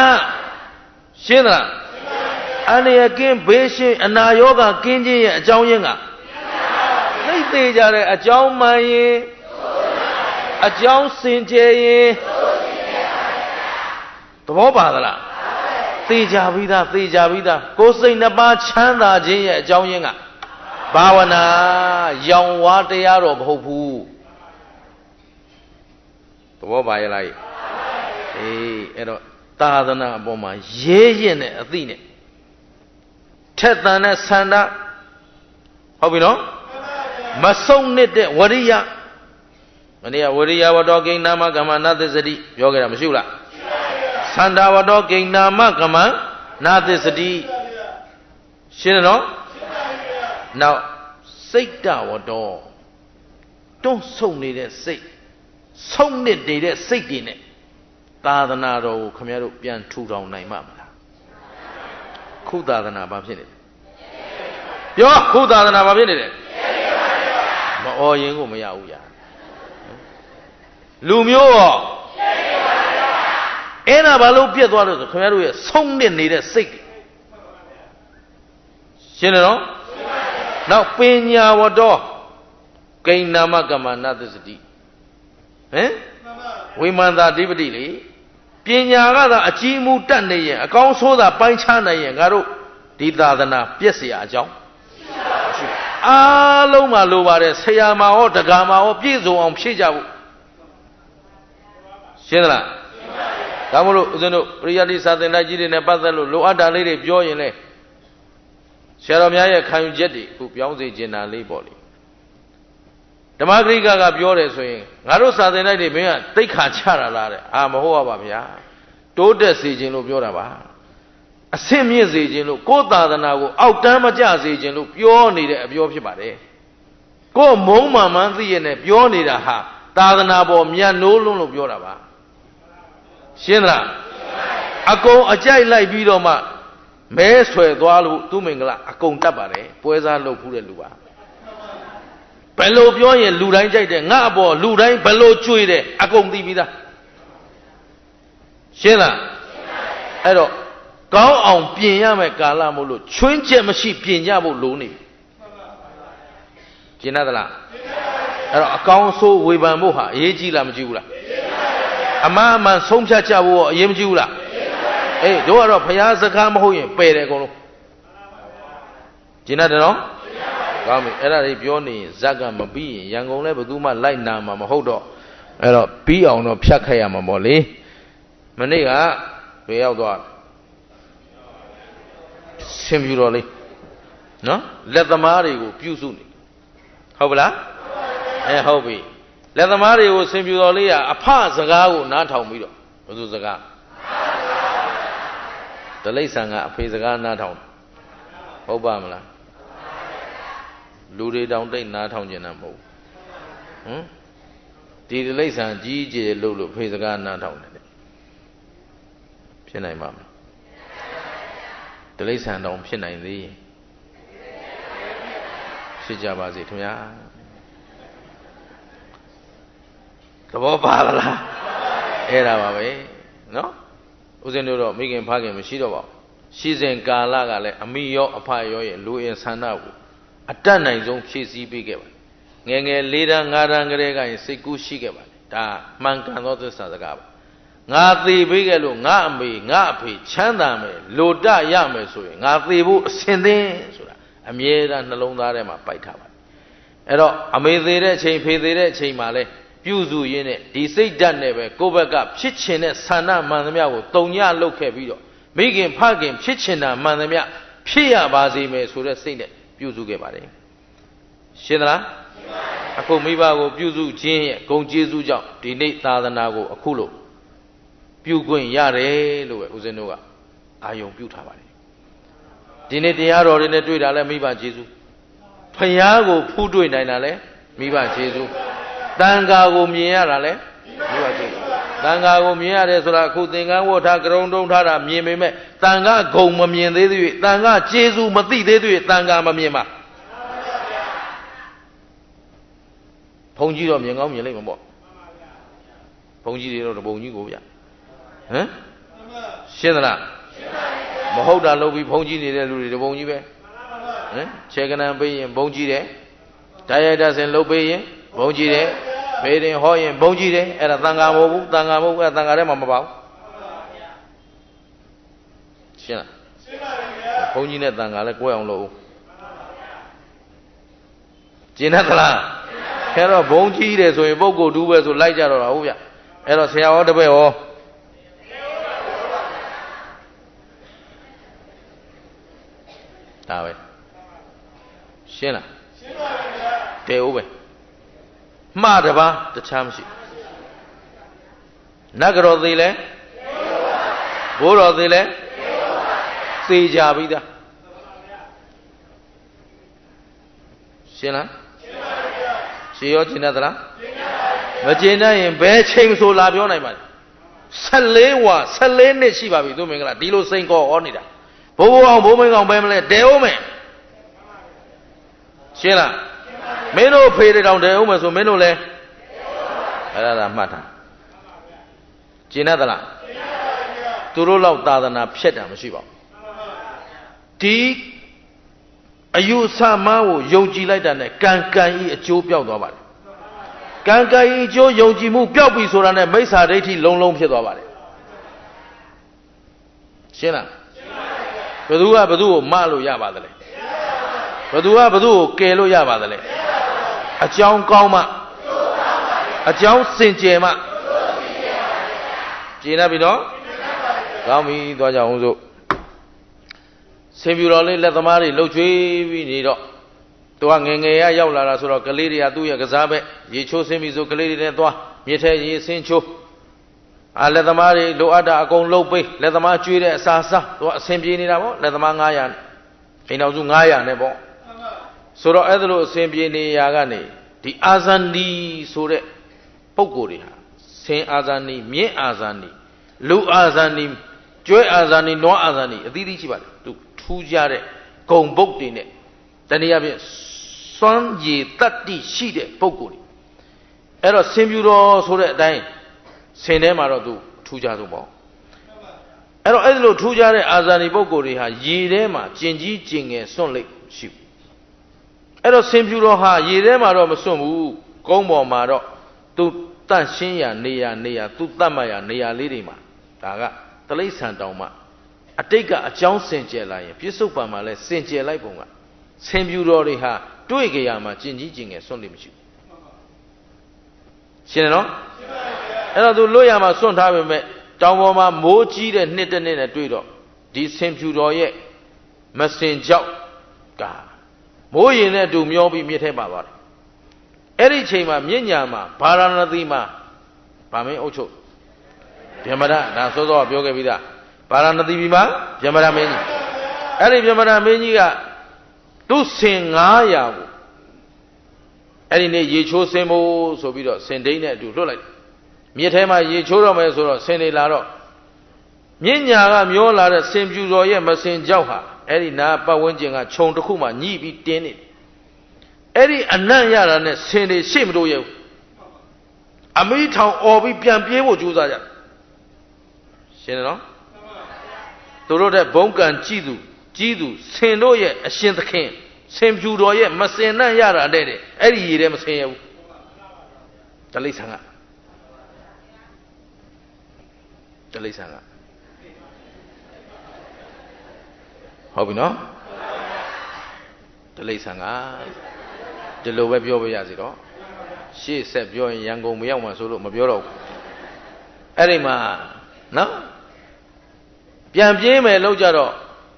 ရှင်းလားအန္တရာယ်ကင်းဘေးရှင်းအနာရောဂါကင်းခြင်းရဲ့အကြောင်းရင်းကသိသေးကြတဲ့အကြောင်းမှန်ရင်အကြောင်းစင်ကြယ်ရင်သဘောပါသလားသိကြပြီးသားကိုယ်စိတ်နှစ်ပါးချမ်းသာခြင်းရဲ့အကြောင်းရင်းက ဘာဝနာရောင်ဝါတရားတော့မဟုတ်ဘူးသဘောပါရဲ့လားအေးအဲ့တော့သာသနာအပေါ်မှာရဲရင်နဲ့အသိနဲ့ထက်သန်တဲ့ဆန္ဒဟုတ်ပြီနော်မဆုံးနစ်တဲ့ဝရိယမနေ့ကဝရိယဝတ္တောကိဏ္ဍမကမ္မနာသစ္စတိပြောခဲ့တာမရှိဘူးလားသန္တာဝတ္တောကိဏ္ဍမကမ္မနာသစ္စတိရှင်းတယ်နော်နောက်စိတ်တဝတ္တောတွန့်ဆုံနေတဲ့စိတ်ဆုံးနစ်နေတဲ့စိတ်တွေနဲ့သာသနာတော်ကိုခင်ဗျားတို့ပြန်ထူထောင်နိုင်မှာမလားခုသာသနာဘာဖြစ်နေလဲပြောခုသာသနာဘာဖြစ်နေလဲမအော်ရင်ကိုမရဘူးညာလူမျိုးရောအဲ့ဒါဘာလို့ပြတ်သွားလို့ဆိုခင်ဗျားတို့ရဲ့ဆုံးနစ်နေတဲ့စိတ်ရှင်းတယ်နော်နောက်ပညာဝတ္တောကိဏ္ဍမကမ္မနာသစ္စတိဟမ်ဝိမာန်သာဓိပတိလေပညာကသာအကြီးမှုတတ်နေရင်အကောင်းဆိုးသာပိုင်းခြားနိုင်ရင်ငါတို့ဒီသာသနာပြည့်စရာအကြောင်းအားလုံးမှာလိုပါတယ်ဆရာမဟောတက္ကမဟောပြည့်စုံအောင်ဖြည့်ကြဖို့ရှင်းသလားဒါမို့လို့ဦးဇင်းတို့ပရိယတ်တိစာသင်တိုက်ကြီးတွေနဲ့ပတ်သက်လို့လိုအပ်တာလေးတွေပြောရင်လေဆရာတော်များရဲ့ခံယူချက်တွေအခုပြောင်းစေချင်တာလေးပေါ့လေဓမ္မဂရိကကပြောတယ်ဆိုရင်ငါတို့စာသင်တိုက်တွေမင်းကတိတ်ခါချတာလားတဲ့မဟုတ်ပါဗျာတိုးတက်စေခြင်းလို့ပြောတာပါအဆင့်မြင့်စေခြင်းလို့ကိုယ်သာသနာကိုအောက်တန်းမကျစေခြင်းလို့ပြောနေတဲ့အပြောဖြစ်ပါတယ်ကိုယ်မုံမှန်မှန်းသိရနဲ့ပြောနေတာဟာသာသနာပေါ်မြတ်နိုးလွန်းလို့ပြောတာပါရှင်းသလားအကုန်အကြိုက်လိုက်ပြီးတော့မှမဲဆွဲသွားလို့သူမင်္ဂလာအကုန်တတ်ပါတယ်ပွဲစားလုပ်ဖူးတဲ့လူပါဘယ်လိုပြောရင်လူတိုင်းကြိုက်တယ်ငါအပေါ်လူတိုင်းဘယ်လိုကြွေတယ်အကုန်သိပြီးသားရှင်းလားအဲ့တော့ကောင်းအောင်ပြင်ရမယ်ကာလမို့လို့ချွင်းချက်မရှိပြင်ကြဖို့လိုနေကျင်တတ်လားအဲ့တော့အကောင်းဆိုးဝေဖန်ဖို့ဟာအရေးကြီးလားမကြီးဘူးလားအမှန်အမှန်ဆုံးဖြတ်ကြဖို့အရေးမကြီးဘူးလားအေးတို့ကတော့ဘုရားစကားမဟုတ်ရင်ပယ်တယ်အကုန်လုံးကျင်တတ်တယ်နော်ကောင်းပြီအဲ့ဒါတွေပြောနေရင်ဇက်ကမပြီးရင်ရန်ကုန်လည်းဘယ်သူမှလိုက်နာမှာမဟုတ်တော့အဲ့တော့ပြီးအောင်တော့ဖြတ်ခဲ့ရမှာပေါ့လေမနေ့ကဘယ်ရောက်သွားဆင်ပြူတော်လေးနော်လက်သမားတွေကိုပြုစုနေဟုတ်ပလားဟုတ်ပြီလက်သမားတွေကိုဆင်ပြူတော်လေးကအဖစကားကိုနားထောင်ပြီးတော့ဘယ်သူစကားဒလိဆန်ကအဖေစကားနားထောင်ဟုတ်ပါမလားလူတွေတောင်တိတ်နားထောင်ကျင်တာမဟုတ်ဘူးဒီဒလိဆန်ကြီးကျယ်လို့ဖေစကားနားထောင်တယ်ဖြစ်နိုင်ပါမလားဒလိဆန်တောင်ဖြစ်နိုင်သေးရင်ဖြစ်ကြပါစေခင်ဗျာသဘောပါလားအဲ့ဒါပါပဲနော်ဦးဇင်းတို့တော့မိခင်ဖခင်မရှိတော့ပါဘူးရှိစဉ်ကာလကလည်းအမိရောအဖရောရဲ့လူအင်ဆန္ဒကိုအတတ်နိုင်ဆုံးဖြည့်ဆည်းပေးခဲ့ပါငယ်ငယ်၄တန်း၅တန်းကလေးကရင်စိတ်ကူးရှိခဲ့ပါဒါမှန်ကန်သောသစ္စာစကားပါငါသေပေးခဲ့လို့ငါအမေငါအဖေချမ်းသာမယ်လိုတရမယ်ဆိုရင်ငါသေဖို့အစဉ်သင်းဆိုတာအမြဲတမ်းနှလုံးသားထဲမှာပိုက်ထားပါအဲ့တော့အမေသေးတဲ့အချိန်ဖေသေးတဲ့အချိန်မှာလဲပြုစုရင်းနဲ့ဒီစိတ်ဓာတ်နဲ့ပဲကိုယ့်ဘက်ကဖြစ်ချင်တဲ့ဆန္ဒမှန်သမျှကိုတုံညလုပ်ခဲ့ပြီးတော့မိခင်ဖခင်ဖြစ်ချင်တာမှန်သမျှဖြစ်ရပါစေမယ်ဆိုတဲ့စိတ်နဲ့ပြုစုခဲ့ပါတယ်ရှင်းသလားအခုမိဘကိုပြုစုခြင်းရဲ့ဂုဏ်ကျေးဇူးကြောင့်ဒီနေ့သာသနာကိုအခုလို့ပြုခွင့်ရတယ်လို့ပဲဦးဇင်းတို့ကအာယုံပြုထားပါတယ်ဒီနေ့တရားတော်တွေနဲ့တွေ့တာလဲမိဘကျေးဇူးဖယားကိုဖူးတွေ့နိုင်တာလဲမိဘကျေးဇူးတန်ခါကိုမြင်ရတာလဲမိဘကျေးဇူးတန်ခါကိုမြင်ရတယ်ဆိုတာအခုသင်္ကန်းဝတ်ထားကရုံတုံးထားတာမြင်ပေမဲ့တန်ခါဂုံမမြင်သေးသေး၍တန်ခါကျေးဇူးမသိသေးသေးတန်ခါမမြင်ပါဘုံကြီးတော့မြင်ကောင်းမြင်လိမ့်မှာပေါ့ဘုံကြီးတွေတော့တပုံကြီးကိုဗျဟမ်ရှင်းသလားမဟုတ်တာလုပ်ပြီးဘုံကြီးနေတဲ့လူတွေတပုံကြီးပဲဟမ်ခြေကနံပေးရင်ဘုံကြီးတယ်တရားရတဆင်လုပ်ပေးရင်ဘုံကြီးတယ်ဘေးရင်ဟောရင်ဘုံကြီးတယ်အဲ့ဒါသံဃာမဟုတ်ဘူးသံဃာမဟုတ်ဘူးအဲ့ဒါသံဃာထဲမှာမပါဘူးရှင်းလားရှင်းပါပြီဗျာဘုံကြီးနဲ့သံဃာလည်းကိုယ်အောင်လုပ် ကျင်သလားအဲ့တော့ဘုံကြီးတယ်ဆိုရင်ပုဂ္ဂိုလ်တူပဲဆိုလိုက်ကြတော့တာဟုတ်ဗျအဲ့တော့ဆရာဟောတပည့်ဟောဒါပဲရှင်းလားရှင်းပါဗျာတဲဦးပဲမှားတပါတခြားမရှိနတ်ကတော်သေးလဲဘိုးတော်သေးလဲသေကြပြီသားရှင်းလားရှင်းပါဗျာရှင်းရောရှင်းသလားရှင်းပါဗျာမရှင်းနိုင်ရင်ဘယ်ချိန်ဆိုလာပြောနိုင်ပါလဲ14ဝါ14နှစ်ရှိပါပြီသူမင်္ဂလာဒီလိုစိန်ခေါ်ဟောနေတာဘိုးဘိုးအောင်ဘိုးမင်းကောင်ပဲမလဲတဲဦးမယ်ရှင်းလားမင်းတို့ဖေးတောင်တဲဦးမယ်ဆိုမင်းတို့လဲအဲ့ဒါမှတ်ထားရှင်းသလားရှင်းပါဗျာသူတို့လောက်သာသနာဖြတ်တာမရှိပါဘူးဒီအယူဆမှန်းကိုယုံကြည်လိုက်တာနဲ့ကံကံဤအကျိုးပြောက်သွားပါတယ်ကံကံဤအကျိုးယုံကြည်မှုပြောက်ပြီဆိုတာနဲ့မိစ္ဆာဒိဋ္ဌိလုံးလုံးဖြစ်သွားပါတယ်ရှင်းလားဘယ်သူကဘယ်သူကိုမလို့ရပါသလဲဘယ်သူကဘယ်သူကိုကယ်လို့ရပါသလဲအကြောင်းကောင်းမှအကြောင်းစင်ကြယ်မှကျင်နေပြီနော်ကောင်းပြီသွားကြအောင်စို့ဆင်ပြူတော်လေးလက်သမားတွေလှုပ်ချွေးပြီးနေတော့သူကငယ်ငယ်ရောက်လာတာဆိုတော့ကလေးတွေကသူ့ရဲ့ကစားပဲရေချိုးဆင်းပြီးဆိုကလေးတွေနဲ့သွားမြစ်ထဲရေဆင်းချိုးလက်သမားတွေလိုအပ်တာအကုန်လှုပ်ပေးလက်သမားကျွေးတဲ့အစာစားသူကအဆင်ပြေနေတာပေါ့လက်သမား900အိမ်တော်စု900နဲ့ပေါ့ဆိုတော့အဲ့ဒါလိုအဆင်ပြေနေရာကနေဒီအာဇန်ဒီဆိုတဲ့ပုဂ္ဂိုလ်တွေဟာဆင်းအာဇန်ဒီမြင့်အာဇန်ဒီလူအာဇန်ဒီကျွဲအာဇန်ဒီနွားအာဇန်ဒီအသီးသီးရှိပါတယ်သူထူးကြတဲ့ဂုံပုတ်တွေနဲ့တနည်းအားဖြင့်စွမ်းရည်တတ္တိရှိတဲ့ပုဂ္ဂိုလ်တွေအဲ့တော့ဆင်ပြူတော်ဆိုတဲ့အတိုင်းဆင်ထဲမှာတော့သူထူးကြဆုံးပေါ့အဲ့တော့အဲ့လိုထူးကြတဲ့အာဇာနည်ပုဂ္ဂိုလ်တွေဟာရေထဲမှာကျင်ကြီးကျင်ငယ်စွန့်လိမ့်ရှိဘူးအဲ့တော့ဆင်ပြူတော်ဟာရေထဲမှာတော့မစွန့်ဘူးကုန်းပေါ်မှာတော့သူတန့်ရှင်းရာနေရာသူတတ်မှတ်ရာနေရာလေးတွေမှာဒါကတိရစ္ဆာန်တောင်မှအတိတ်ကအကြောင်းစင်ကြယ်လာရင်ပြစ္ဆုတ်ပံမှာလဲစင်ကြယ်လိုက်ပုံကဆင်ပြူတော်တွေဟာတွေ့ကြရမှာကျင်ကြီးကျင်ငယ်စွန့်လိမ့်မရှိဘူးရှင်းတယ်နော်အဲ့တော့သူလွတ်ရမှာစွန့်ထားပေမဲ့တောင်ပေါ်မှာမိုးကြီးတဲ့နှစ်တစ်နှစ်နဲ့တွေ့တော့ဒီဆင်ဖြူတော်ရဲ့မစင်ကြောက်ကမိုးရင်နဲ့တူမျောပြီးမြစ်ထဲပါသွားတယ်အဲ့ဒီချိန်မှာမြင့်ညာမှာဗာရာဏသီမှာဗာမင်းအုပ်ချုပ်ဗျမရဒါစောစောပြောခဲ့ပြီးသားဗာရာဏသီပြည်မှာဗျမရမင်းကြီးအဲ့ဒီဗျမရမင်းကြီးကသူ့ဆင်900ကိုအဲ့ဒီနေ့ရေချိုးဆင်ဖို့ဆိုပြီးတော့ဆင်ဒိန်းနဲ့အတူလွတ်လိုက်မြစ်ထဲမှာရေချိုးတော့မယ်ဆိုတော့ဆင်နေလာတော့မြင့်ညာကမျောလာတဲ့ဆင်ပြူတော်ရဲ့မစင်ကြောက်ဟာအဲ့ဒီနာပတ်ဝန်းကျင်ကခြုံတစ်ခုမှညှိပြီးတင်းနေတယ်အဲ့ဒီအနံ့ရတာနဲ့ဆင်တွေရှေ့မတိုးရဘူးအမေးထောင်អော်ပြီးပြန်ပြေးဖို့ကြိုးစားကြရှင်းတယ်နော်သူတို့တဲ့ဘုံကံကြည့်သူဆင်တို့ရဲ့အရှင်သခင်ဆင်ပြူတော်ရဲ့မစင်နှံ့ရတာတဲ့အဲ့ဒီရေထဲမစင်ရဘူးတလိษံကဟုတ်ပြီနော်တလိษံကဒီလိုပဲပြောပြရစီတော့ရှေ့ဆက်ပြောရင်ရန်ကုန်မရောက်မှဆိုလို့မပြောတော့ဘူးအဲ့ဒီမှာနော်ပြန်ပြေးမယ်လို့ကြတော့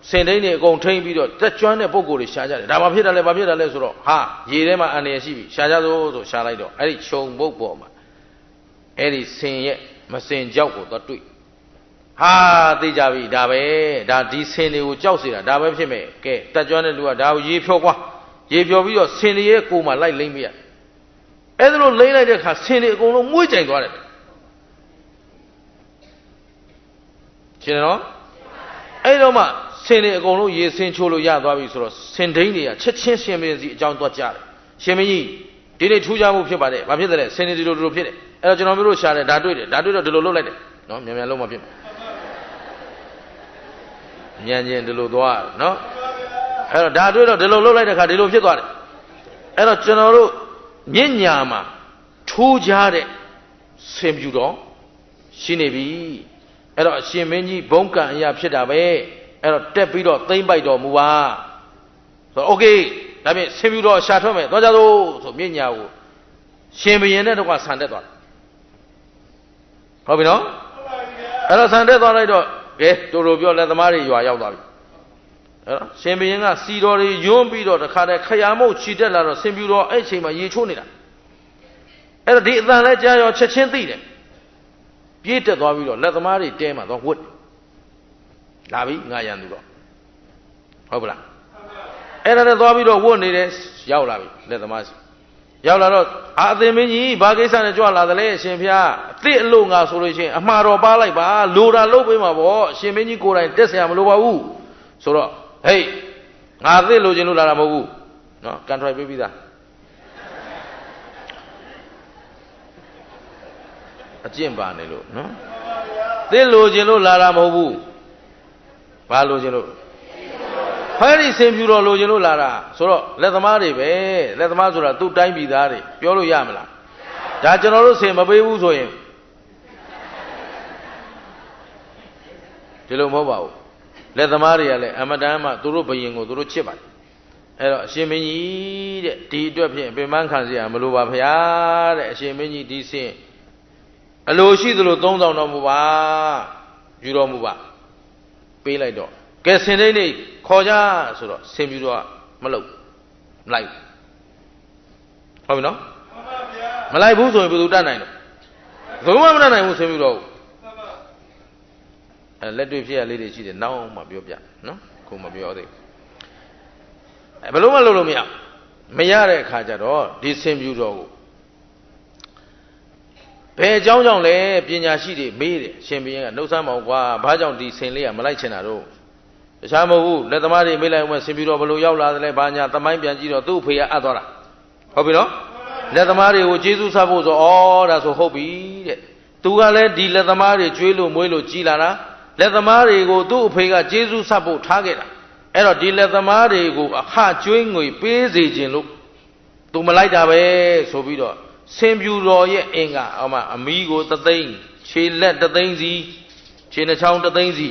စင်တိန်တွေအကုန်ထိမ့်ပြီးတော့တက်ကျွမ်းတဲ့ပုံကိုယ်တွေရှာကြတယ်ဒါဘာဖြစ်တာလဲဆိုတော့ဟာရေထဲမှာအန္တရာယ်ရှိပြီရှာကြစို့ဆိုရှာလိုက်တော့အဲ့ဒီခြုံပုတ်ပေါ်မှာအဲ့ဒီဆင်ရဲ့မစင်ကြောက်ကိုတော့တွေ့ဟာသိကြပြီဒါပဲဒါဒီဆင်တွေကိုကြောက်စေတာဒါပဲဖြစ်မယ်ကဲတက်ကျွမ်းတဲ့လူကဒါကိုရေဖြောကွာရေဖြောပြီးတော့ဆင်တွေရဲ့ကိုယ်မှာလိုက်လိမ့်ပြရအဲ့ဒါလိုလိမ့်လိုက်တဲ့အခါဆင်တွေအကုန်လုံးမွေးကြိမ်သွားတယ်ရှင်းတယ်နော်အဲ့တော့မှဆင်တွေအကုန်လုံးရေဆင်းချိုးလို့ရသွားပြီဆိုတော့ဆင်ဒိန်းတွေကချက်ချင်းရှင်မင်းစီအကြောင်းသွားကြတယ်ရှင်မင်းကြီးဒီနေ့ထူးခြားမှုဖြစ်ပါတယ်ဘာဖြစ်တယ်လဲဆင်တွေဒီလိုဖြစ်တယ်အဲ့တော့ကျွန်တော်တို့ရှာတယ်ဒါတွေ့တော့ဒီလိုလုပ်လိုက်တယ်နော်မြန်လုံးမဖြစ်မြန်ချင်းဒီလိုသွားနော်အဲ့တော့ဒါတွေ့တော့ဒီလိုလုပ်လိုက်တဲ့ခါဒီလိုဖြစ်သွားတယ်အဲ့တော့ကျွန်တော်တို့မြင့်ညာမှာထူးခြားတဲ့ဆင်ပြူတော်ရှိနေပြီအဲ့တော့အရှင်မင်းကြီးဘုံကံအရာဖြစ်တာပဲအဲ့တော့တက်ပြီးတော့သိမ့်ပိုက်တော်မူပါဆိုတော့โอเค ဒါဖြင့်ဆင်ပြူတော်ရှာထွက်မယ်သွားကြသို့ဆိုမြညာကိုရှင်ဘရင်နဲ့တော့ကဆန်တက်သွားတယ်ဟုတ်ပြီနော်အဲ့တော့ဆန်တက်သွားလိုက်တော့ကဲတို့လိုပြောလက်သမားတွေရွာရောက်သွားပြီအဲ့တော့ရှင်ဘရင်ကစီတော်တွေယွန်းပြီးတော့တခါတည်းခရာမုတ်ချီတက်လာတော့ဆင်ပြူတော်အဲ့အချိန်မှာရေချိုးနေတာအဲ့တော့ဒီအတန်လဲကြားရောချက်ချင်းသိတယ်ပြေးတက်သွားပြီးတော့လက်သမားတွေတဲမှာသွားဝတ်လာပြီငါရန်သူတော့ဟုတ်ပလားအဲ့ဒါနဲ့သွားပြီးတော့ဝတ်နေတယ်ရောက်လာပြီလက်သမားရောက်လာတော့အသင်မင်းကြီးဘာကိစ္စနဲ့ကြွလာသလဲအရှင်ဖျားအစ်အလို့ငါဆိုလို့ရှိရင်အမှားတော်ပါလိုက်ပါလိုတာလုပ်ပေးမှာပေါ့အရှင်မင်းကြီးကိုယ်တိုင်တက်ဆရာမလိုပါဘူးဆိုတော့ဟေးငါအစ်လိုချင်လို့လာတာမဟုတ်ဘူးနော်ကန်ထရိုက်ပေးပြီးသားအကျင့်ပါနေလို့နော်သစ်လိုချင်လို့လာတာမဟုတ်ဘူးဘာလိုချင်လို့ဟဲ့ဒီစင်ပြူတော်လိုချင်လို့လာတာဆိုတော့လက်သမားတွေပဲလက်သမားဆိုတာသူ့တိုင်းပြည်သားတွေပြောလို့ရမလားဒါကျွန်တော်တို့စင်မပေးဘူးဆိုရင်ဒီလိုမဟုတ်ပါဘူးလက်သမားတွေကလည်းအမတန်မှသူတို့ဘယင်ကိုသူတို့ချစ်ပါတယ်အဲ့တော့အရှင်မင်းကြီးတဲ့ဒီအတွက်ဖြင့်ပင်ပန်းခံเสียမလိုပါဗျာတဲ့အရှင်မင်းကြီးဒီစင်အလိုရှိသလို3000တော်မူပါယူတော်မူပါပေးလိုက်တော့ကဲစင်တိတ်နေခေါ်ကြဆိုတော့ဆင်ပြူတော့မလုပ်မလိုက်ဟုတ်ပြီနော်မလိုက်ဘူးဆိုရင်ဘယ်သူတတ်နိုင်လဲဘယ်မှမတတ်နိုင်ဘူးဆင်ပြူတော့အဲလက်တွေ့ဖြစ်ရလေးတွေရှိတယ်နောက်မှပြောပြနော်ခုမပြောသေးဘယ်လိုမှလုပ်လို့မရတဲ့အခါကျတော့ဒီဆင်ပြူတော့ကိုဘယ်အကြောင်းကြောင့်လဲပညာရှိတွေမေးတယ်ရှင်ဘုရင်ကနှုတ်ဆက်မောင်ကွာဘာကြောင့်ဒီဆင်လေးကမလိုက်ချင်တာတော့တခြားမဟုတ်ဘူးလက်သမားတွေမေးလိုက်အောင်ဆင်ပြူတော့ဘယ်လိုရောက်လာသလဲဘာညာသမိုင်းပြန်ကြည့်တော့သူ့အဖေကအပ်သွားတာဟုတ်ပြီနော်လက်သမားတွေကိုကျေးဇူးဆက်ဖို့ဆိုဩဒါဆိုဟုတ်ပြီတဲ့သူကလည်းဒီလက်သမားတွေကျွေးလို့မွေးလို့ကြီးလာတာလက်သမားတွေကိုသူ့အဖေကကျေးဇူးဆက်ဖို့ထားခဲ့တာအဲ့တော့ဒီလက်သမားတွေကိုအခကျွေးငွေပေးစေခြင်းလို့သူမလိုက်တာပဲဆိုပြီးတော့ဆင်ပြူတော်ရဲ့အင်္ဂါအမီးကို3သိန်းခြေလက်3သိန်းစီခြေနှချောင်း3သိန်းစီ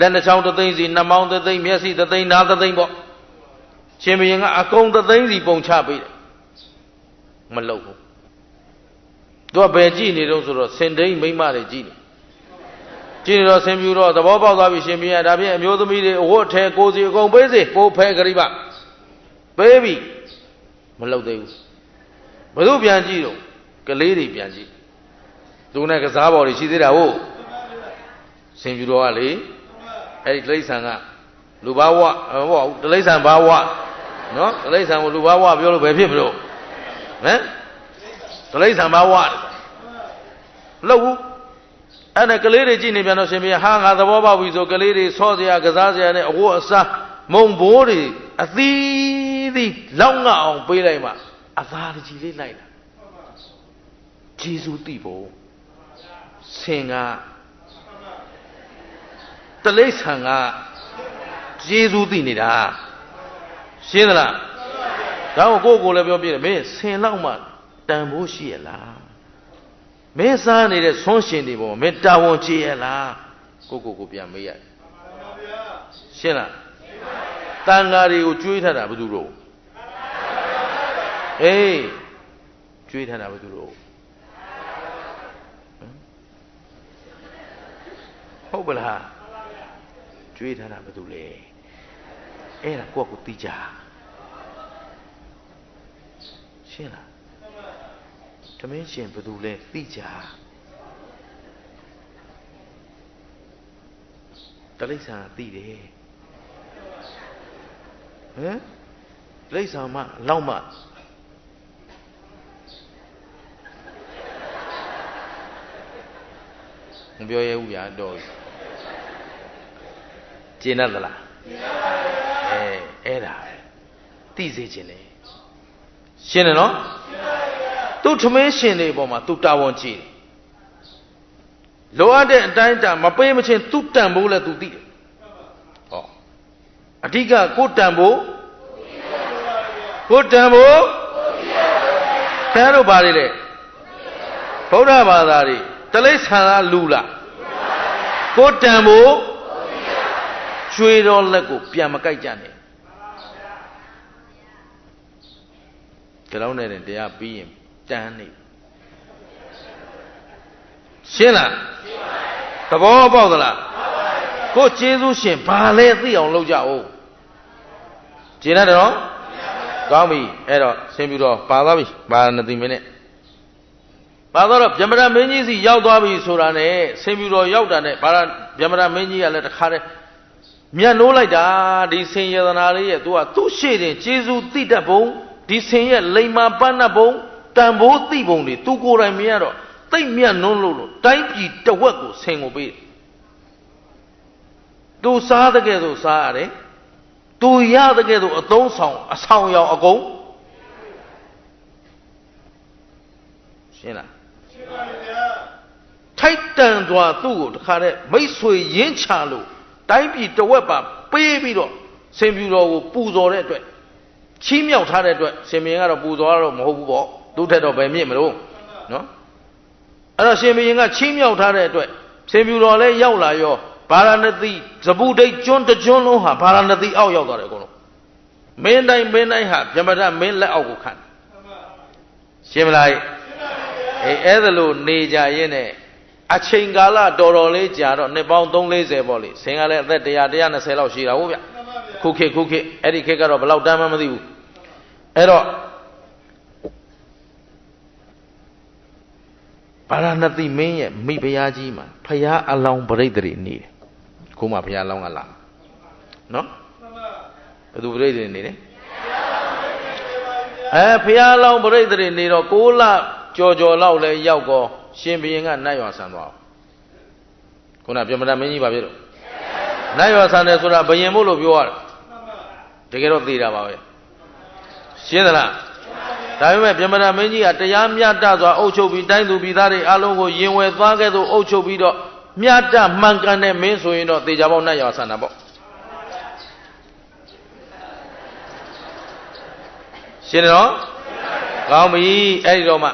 လက်နှချောင်း3သိန်းစီနှမောင်း3သိန်းမျက်စိ3သိန်းနား3သိန်းပေါ့ရှင်ဘုရင်ကအကုန်3သိန်းစီပုံချပေးတယ်မလုပ်ဘူးသူကဘယ်ကြည့်နေတော့ဆိုတော့စင်တိန်မိမတွေကြည့်နေကြည့်နေတော့ဆင်ပြူတော့သဘောပေါက်သွားပြီရှင်ဘုရင်ဒါဖြင့်အမျိုးသမီးတွေအဝတ်ထဲကိုစီအကုန်ပေးစေပိုးဖဲဂရိဘပေးပြီမလုပ်သေးဘူးဘယ်သူပြန်ကြည့်တော့ကလေးတွေပြန်ကြည့်သူနဲ့ကစားပေါ်တွေရှိသေးတာဟုတ်ဆင်ပြူတော်ကလေအဲ့ဒီတိရစ္ဆာန်ကလူဘာဝဟောတိရစ္ဆာန်ဘာဝနော်တိရစ္ဆာန်ကိုလူဘာဝပြောလို့ဘယ်ဖြစ်မလို့ဟမ်တိရစ္ဆာန်ဘာဝလို့ဘူးအဲ့ဒါကလေးတွေကြည့်နေပြန်တော့ရှင်ဘုရားဟာငါသဘောပေါက်ပြီဆိုကလေးတွေဆော့စရာကစားစရာနဲ့အဝတ်အစားမုံဘိုးတွေအသီးသီးလောက်ငှအောင်ပေးလိုက်မှအသာတကြီးလေးလိုက်လာဂျေဇုတိဖို့ဆင်ကတလိษံကဂျေဇုတိနေတာရှင်းသလားဒါကိုကိုလည်းပြောပြတယ်မင်းဆင်လောက်မှတန်ဖို့ရှိရလားမင်းစားနေတဲ့ဆွန်းရှင်တွေပေါ်မှာမင်းတာဝန်ကြီးရလားကိုပြန်မေးရတယ်ရှင်းလားတန်ဃာတွေကိုကျွေးထားတာဘယ်သူတို့အေးကျွေးထားတာဘယ်သူတို့ဟုတ်ပလားကျွေးထားတာဘယ်သူလဲအဲ့ဒါကိုသိကြရှင်းလားတမင်းရှင်ဘယ်သူလဲသိကြတလိษံသိတယ်ဟမ်တလိษံမှလောက်မှမပြောရဘူးဗျာတော့ကျင်တတ်သလားအဲ့ဒါသိစေခြင်းလေရှင်းတယ်နော်သူ့ထမင်းရှင်တွေပေါ်မှာသူတာဝန်ကြီးလိုအပ်တဲ့အတိုင်းတာမပေးမချင်းသူ့တန်ဖို့လဲသူသိတယ်ဟောအဓိကကိုတန်ဖို့ခဲတို့ပါလေလေဗုဒ္ဓဘာသာတွေတလိษံလားလူလားကိုတန်ဖို့ကျွေးတော်လက်ကိုပြန်မကြိုက်ကြနဲ့ ဒီလောက်နဲ့တရားပြီးရင်တန်းနေရှင်းလားသဘောပေါက်သလားကိုကျေးဇူးရှင်ဘာလဲသိအောင်လုပ်ကြအောင်ကျင်ရတယ်နော်ကောင်းပြီအဲ့တော့ဆင်းပြီးတော့ပါသွားပြီပါဏတိမင်းနဲ့ပါတော့ဗျမရမင်းကြီးစီရောက်သွားပြီဆိုတာနဲ့ဆင်းပြီးတော့ရောက်တာနဲ့ဗျမရမင်းကြီးကလည်းတခါတည်းမြတ်နိုးလိုက်တာဒီဆင်ယတနာလေးရဲ့သူကသူ့ရှေ့တင်ကျေးဇူးသိတတ်ပုံဒီဆင်ရဲ့လိမ္မာပန်းတ်ပုံတန်ဖိုးသိပုံတွေသူကိုယ်တိုင်မြင်ရတော့သိမ့်မြတ်နုံးလို့တိုင်းပြည်တဝက်ကိုဆင်ကိုပေးသူစားတဲ့ကဲ့သို့စားရတယ်သူရတဲ့ကဲ့သို့အသုံးဆောင်အဆောင်ရောင်အကုန်ရှင်းလားရှင်းပါပြီဗျာထိုက်တန်စွာသူ့ကိုတခါတည်းမိတ်ဆွေရင်းချလို့တိုင်းပြည်တဝက်ပါပေးပြီးတော့ဆင်ပြူတော်ကိုပူဇော်တဲ့အတွက်ချီးမြှောက်ထားတဲ့အတွက်ရှင်ဘုရင်ကတော့ပူဇော်ရတော့မဟုတ်ဘူးပေါ့သူ့ထက်တော့ပဲမြင့်မလို့နော်အဲ့တော့ရှင်ဘုရင်ကချီးမြှောက်ထားတဲ့အတွက်ဆင်ပြူတော်လည်းရောက်လာရောဗာရာဏသီဇဗုဒိတ်ကျွန်းတစ်ကျွန်းလုံးဟာဗာရာဏသီအောက်ရောက်သွားတယ်အကုန်လုံးမင်းတိုင်းဟာဗျမရမင်းလက်အောက်ကိုခံရှင်းမလားအေးအဲ့ဒါလို့နေကြရင်နဲ့အချိန်ကာလတော်တော်လေးကြာတော့နှစ်ပေါင်း340ပေါ့လေဆင်ကလည်းအသက်100 120လောက်ရှိတာဟုတ်ဗျခုခေတ်အဲ့ဒီခေတ်ကတော့ဘယ်လောက်တမ်းမှမသိဘူးအဲ့တော့ဗာရာဏသီမင်းရဲ့မိဖုရားကြီးမှာဖုရားအလောင်းပရိသေတွေနေတယ်ခုမှဖုရားအလောင်းကလာနော်ဘယ်သူပရိသေနေလဲဖုရားအလောင်းပရိသေတွေနေတော့6လကြော်လောက်လဲရောက်ကောရှင်ဘုရင်ကနတ်ရွာဆန်သွားခုနပြမတမင်းကြီးပါပြတော့နတ်ရွာဆန်တယ်ဆိုတာဘုရင်မို့လို့ပြောရတယ်တကယ်တော့သိတာပါပဲရှင်းသလားဒါပေမဲ့ပြမတမင်းကြီးကတရားမျှတစွာအုပ်ချုပ်ပြီးတိုင်းသူပြည်သားတွေအလုံးကိုရင်ဝယ်သွားခဲ့သို့အုပ်ချုပ်ပြီးတော့မျှတမှန်ကန်တဲ့မင်းဆိုရင်တော့သေချာပေါက်နတ်ရွာဆန်တာပေါ့ရှင်းတယ်နော်ကောင်းပြီအဲ့ဒီတော့မှ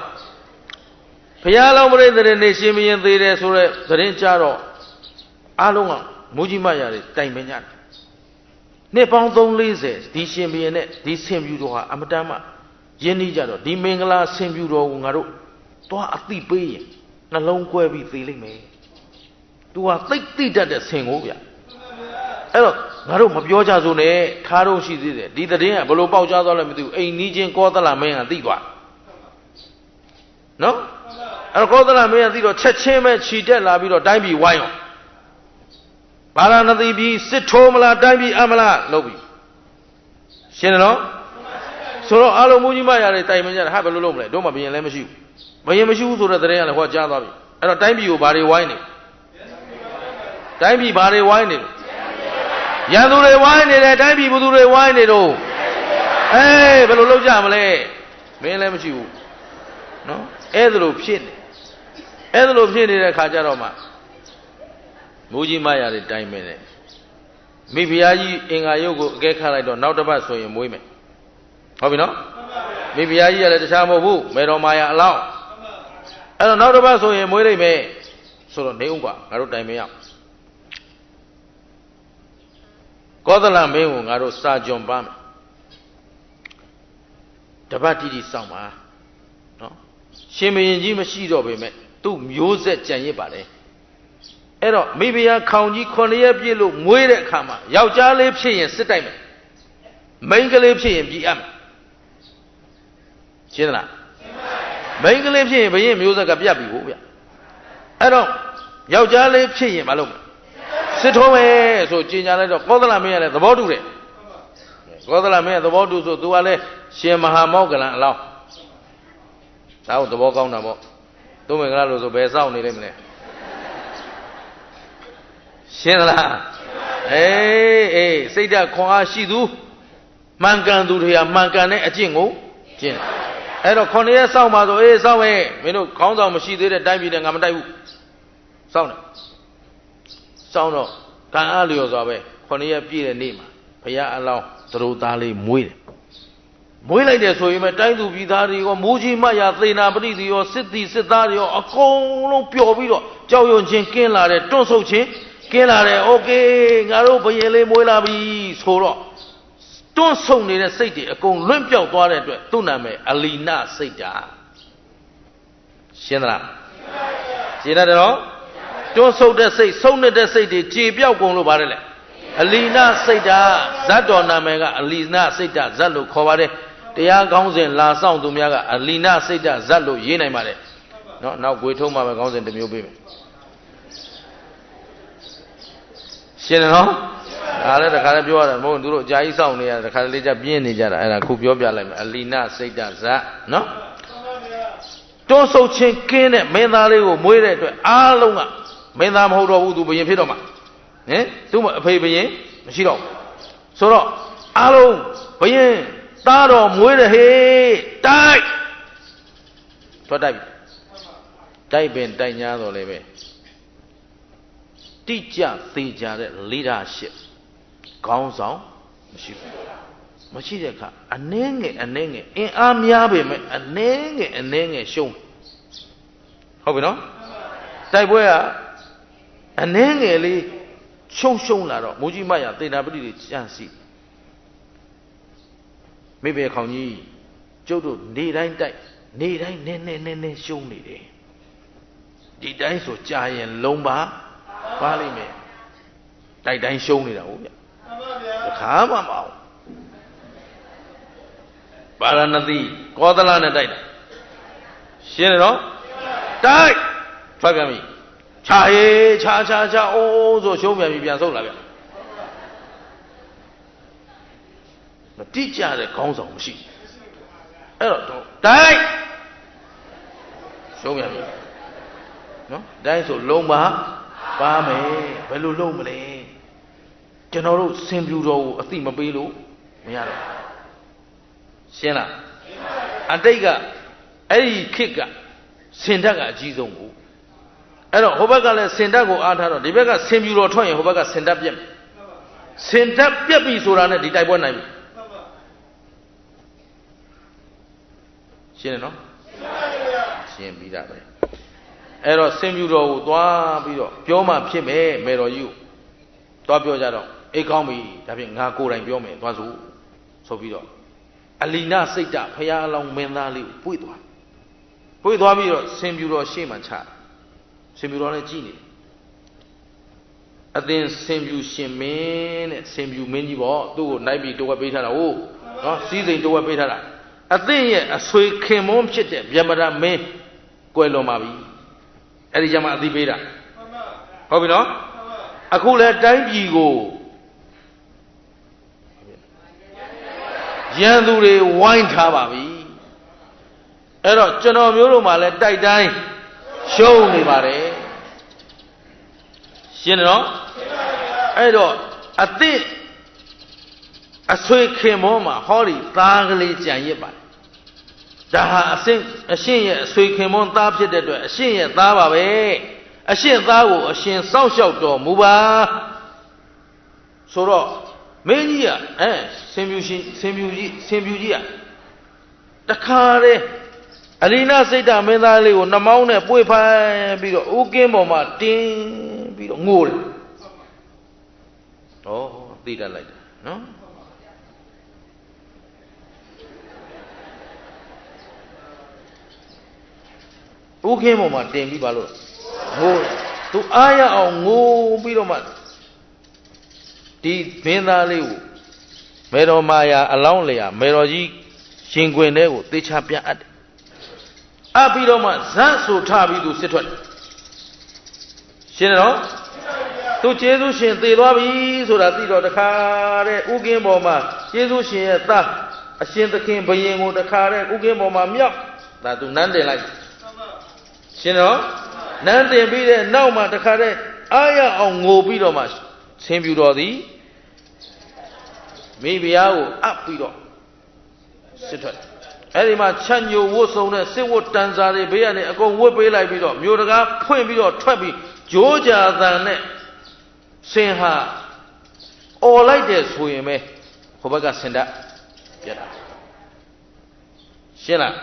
ဘုရားလောင်းပရိသေတွေနေရှင်ဘုရင်သေးတယ်ဆိုတော့သတင်းကြတော့အားလုံးကမူကြီးမရတွေတိုင်ပင်ကြတယ်နှစ်ပေါင်း340ဒီရှင်ဘုရင်နဲ့ဒီဆင်ပြူတော်ဟာအမတန်မှရင်းနှီးကြတော့ဒီမင်္ဂလာဆင်ပြူတော်ကိုငါတို့သွားအသိပေးရင်နှလုံးကွဲပြီးသေလိမ့်မယ်သူကသိတတ်တဲ့ဆင်ကိုဗျအဲ့တော့ငါတို့မပြောကြစို့နဲ့ထားတော့ရှိသေးတယ်ဒီသတင်းကဘလို့ပေါက်ကြသွားလဲမသိဘူးအိမ်နီးချင်းကောသလမင်းကသိသွားနော်အဲ့တော့ကောသလမင်းကသိတော့ချက်ချင်းပဲခြိတက်လာပြီးတော့တိုင်းပြည်ဝိုင်းအောင်ဗာရာဏသီပြည်စစ်ထိုးမလားတိုင်းပြည်အမလားလုပ်ပြီရှင်းတယ်နော်ဆိုတော့အလုံးမူကြီးမရတွေတိုင်မကြတယ်ဟာဘယ်လိုလုပ်မလဲတို့မှဘယင်လည်းမရှိဘူးဘယင်မရှိဘူးဆိုတော့သတင်းကလည်းဟောကြားသွားပြီအဲ့တော့တိုင်းပြည်ကိုဘာတွေဝိုင်းနေတိုင်းပြည်ဘာတွေဝိုင်းနေရန်သူတွေဝိုင်းနေတယ်တိုင်းပြည်ဘသူတွေဝိုင်းနေတော့ဘယ်လိုလုပ်ကြမလဲမင်းလည်းမရှိဘူးနော်အဲ့ဒါလိုဖြစ်နေတဲ့ခါကျတော့မှမူကြီးမရတွေတိုင်မယ်လေမိဖုရားကြီးအင်္ဂါရုပ်ကိုအကဲခတ်လိုက်တော့နောက်တစ်ပတ်ဆိုရင်မွေးမယ်ဟုတ်ပြီနော်မိဖုရားကြီးကလည်းတခြားမဟုတ်ဘူးမေတော်မာယာအလောင်းအဲ့တော့နောက်တစ်ပတ်ဆိုရင်မွေးလိုက်မယ်ဆိုတော့နေဦးကွာငါတို့တိုင်မရကောသလမင်းကိုငါတို့စာကြုံပါမယ်တပတ်တိစောင့်ပါနော်ရှင်ဘုရင်ကြီးမရှိတော့ပေမဲ့သူ့မျိုးဆက်ကြံရစ်ပါလေအဲ့တော့မိဖုရားခေါင်ကြီး9ရက်ပြည့်လို့မွေးတဲ့အခါမှာယောက်ျားလေးဖြစ်ရင်စစ်တိုက်မယ်မိန်းကလေးဖြစ်ရင်ပြည်အပ်မယ်ရှင်းသလားမိန်းကလေးဖြစ်ရင်ဘုရင်မျိုးဆက်ကပြတ်ပြီဟုတ်ဗျအဲ့တော့ယောက်ျားလေးဖြစ်ရင်မလုပ်မယ်စစ်ထိုးမယ်ဆိုကြင်ညာလိုက်တော့ကောသလမင်းကလည်းသဘောတူတယ်ကောသလမင်းကသဘောတူဆိုသူကလည်းရှင်မဟာမောက္ကလန်အလောင်းဒါကိုသဘောကောင်းတာပေါ့သူမင်္ဂလာလို့ဆိုဘယ်စောင့်နေလိမ့်မလဲရှင်းလားအေးစိတ်ဓာတ်ခွန်အားရှိသူမှန်ကန်သူတွေကမှန်ကန်တဲ့အကျင့်ကိုကျင့်အဲ့တော့9ရက်စောင့်ပါဆိုစောင့်ရဲ့မင်းတို့ခေါင်းဆောင်မရှိသေးတဲ့တိုင်းပြည်နဲ့ငါမတိုက်ဘူးစောင့်တယ်စောင့်တော့ကံအားလျော်စွာပဲ9ရက်ပြည့်တဲ့နေ့မှာဘုရားအလောင်းသရိုသားလေးမွေးတယ်မွေးလိုက်တယ်ဆိုရင်ပဲတိုင်းသူပြည်သားတွေရောမူကြီးမရသေနာပရိသီရောစစ်သည်စစ်သားတွေရောအကုန်လုံးပျော်ပြီးတော့ကြောက်ရွံ့ခြင်းကင်းလာတယ်တွန့်ဆုတ်ခြင်းကင်းလာတယ်โอเคငါတို့ဘယင်လေးမွေးလာပြီဆိုတော့တ တွန်းဆုံနေတဲ့စိတ်တွေအကုန်လွင့်ပြောက်သွားတဲ့အတွက်သူ့နာမည်အလီနာစိတ်ဓာတ်ရှင်းသလားရှင်းတယ်နော်တွန်းဆုပ်တဲ့စိတ်ဆုံးနေတဲ့စိတ်တွေကြေပြောက်ကုန်လို့ပါတယ်လေအလီနာစိတ်ဓာတ်ဇတ်တော်နာမည်ကအလီနာစိတ်ဓာတ်ဇတ်လို့ခေါ်ပါတယ်တရားကောင်းစဉ်လာဆောင်သူများကအလီနာစိတ်ဓာတ်ဇတ်လို့ရေးနိုင်ပါတယ်နော်နောက်ကိုထုံးမှာပဲကောင်းစဉ်တစ်မျိုးပေးမယ်ရှင်းတယ်နော်ဒါလည်းတခါလည်းပြောရတာမဟုတ်သူတို့အကြာကြီးစောင့်နေရတခါလေးကြပြင်းနေကြတာအဲ့ဒါခုပြောပြလိုက်မယ်အလီနာစိတ်ဓာတ်ဇတ်နော်တွန်းဆုပ်ခြင်းကင်းတဲ့မင်းသားလေးကိုမွေးတဲ့အတွက်အားလုံးကမင်းသားမဟုတ်တော့ဘူးသူဘယင်ဖြစ်တော့မှာဟင်သူ့အဖေဘယင်မရှိတော့ဘူးဆိုတော့အားလုံးဘယင်သားတော်မွေးတယ်ဟေးတိုက်ထွက်တိုက်ပြီတိုက်ပင်တိုက်ညာတော်လည်းပဲတိကျသေးကြတဲ့ leadership ခေါင်းဆောင်မရှိဘူးမရှိတဲ့အခါအနှဲငယ်အင်အားများပေမဲ့အနှဲငယ်ရှုံးဟုတ်ပြီနော်တိုက်ပွဲကအနှဲငယ်လေးရှုံးလာတော့မူကြီးမရသေနာပတိတွေကြံစီမိဘခေါင်ကြီးကျုပ်တို့နေတိုင်းတိုက်နေတိုင်းနည်းရှုံးနေတယ်ဒီတိုင်းဆိုကြာရင်လုံးပါလိမ့်မယ်တိုက်တိုင်းရှုံးနေတာဟုတ်ဗျတခါမှမအောင်ပါရဏသီကောသလနဲ့တိုက်တာရှင်းတယ်နော်တိုက်ထွက်ပြန်ပြီခြာဟေးခြာအိုးဆိုရှုံးပြန်ပြီပြန်ဆုတ်လာပြန်မတိကျတဲ့ခေါင်းဆောင်မရှိအဲ့တော့တိုက်ရှုံးပြန်ပြီနော်တိုက်ဆိုလုံးပါမယ်ဘယ်လိုလုံးမလဲကျွန်တော်တို့စင်ပြူတော်ကိုအသိမပေးလို့မရတော့ရှင်းလားအတိတ်ကအဲ့ဒီခေတ်ကစင်တက်ကအကြီးဆုံးကိုအဲ့တော့ဟိုဘက်ကလည်းစင်တက်ကိုအားထားတော့ဒီဘက်ကစင်ပြူတော်ထွက်ရင်ဟိုဘက်ကစင်တက်ပြက်စင်တက်ပြက်ပြီဆိုတာနဲ့ဒီတိုက်ပွဲနိုင်ပြီရှင်းတယ်နော်ရှင်းပြီးတာပဲအဲ့တော့စင်ပြူတော်ကိုသွားပြီးတော့ပြောမှဖြစ်မယ်မေတော်ကြီးကိုသွားပြောကြတော့အေးကောင်းပြီဒါဖြင့်ငါကိုယ်တိုင်ပြောမယ်သွားဆိုပြီးတော့အလီနာစိတ်ဓာတ်ဖရာအလောင်းမင်းသားလေးကိုပွေ့သွားပြီးတော့စင်ပြူတော်ရှေ့မှာချစင်ပြူတော်လည်းကြည်နေအသင်စင်ပြူရှင်မင်းတဲ့စင်ပြူမင်းကြီးပေါ့သူ့ကိုနိုင်ပြီးတဝက်ပေးထားတာဟုတ်နော်စီးစိမ်တဝက်ပေးထားတာအသင်ရဲ့အဆွေခင်မွန်းဖြစ်တဲ့ဗျမရမင်းကွယ်လွန်ပါပြီအဲ့ဒီကျမှအသိပေးတာဟုတ်ပြီနော်အခုလဲတိုင်းပြည်ကိုရန်သူတွေဝိုင်းထားပါပြီအဲ့တော့ကျွန်တော်မျိုးတို့မှလည်းတိုက်တိုင်းရှုံးနေပါတယ်ရှင်းတယ်နော်အဲ့တော့အသည့်အဆွေခင်မောမှာဟောဒီသားကလေးကြံရစ်ပါဒါဟာအရှင်ရဲ့အဆွေခင်မောသားဖြစ်တဲ့အတွက်အရှင်ရဲ့သားပါပဲအရှင်သားကိုအရှင်စောင့်ရှောက်တော်မူပါဆိုတော့မင်းကြီးကစင်ပြူကြီးကတခါတည်းအလီနာစိတ်ဓာတ်မင်းသားလေးကိုနှမောင်းနဲ့ပွေဖိုင်းပြီးတော့ဥကင်းပေါ်မှာတင်းပြီးတော့ငိုတယ်။ဩသိတတ်လိုက်တယ်နော်။ဥကင်းပေါ်မှာတင်ပြီးပါလို့ငိုသူအားရအောင်ငိုပြီးတော့မှဒီမင်းသားလေးကိုမေတော်မာယာအလောင်းလျာမေတော်ကြီးရှင်ခွင်ထဲကိုသေချာပြန်အပ်တယ်အပ်ပြီးတော့မှဇတ်ဆိုထပြီးသူစစ်ထွက်ရှင်းတယ်နော်သူကျေးဇူးရှင်သေသွားပြီဆိုတာသိတော့တခါတဲ့ဥကင်းပေါ်မှာကျေးဇူးရှင်ရဲ့သားအရှင်သခင်ဘုရင်ကိုတခါတဲ့ဥကင်းပေါ်မှာမြောက်ဒါသူနန်းတင်လိုက်ရှင်းတော့နန်းတင်ပြီးတဲ့နောက်မှာတခါတဲ့အားရအောင်ငိုပြီးတော့မှဆင်းပြူတော်သည်မိဖုရားကိုအပ်ပြီးတော့စစ်ထွက်အဲ့ဒီမှာချမ်းညိုဝတ်စုံနဲ့စစ်ဝတ်တန်စာတွေဘေးကနေအကုန်ဝတ်ပေးလိုက်ပြီးတော့မြို့တကားဖွင့်ပြီးတော့ထွက်ပြီးဂျိုးကြာသံနဲ့ဆင်ဟာအော်လိုက်တယ်ဆိုရင်ပဲဟိုဘက်ကဆင်တတ်ပြတ်တာရှင်းလား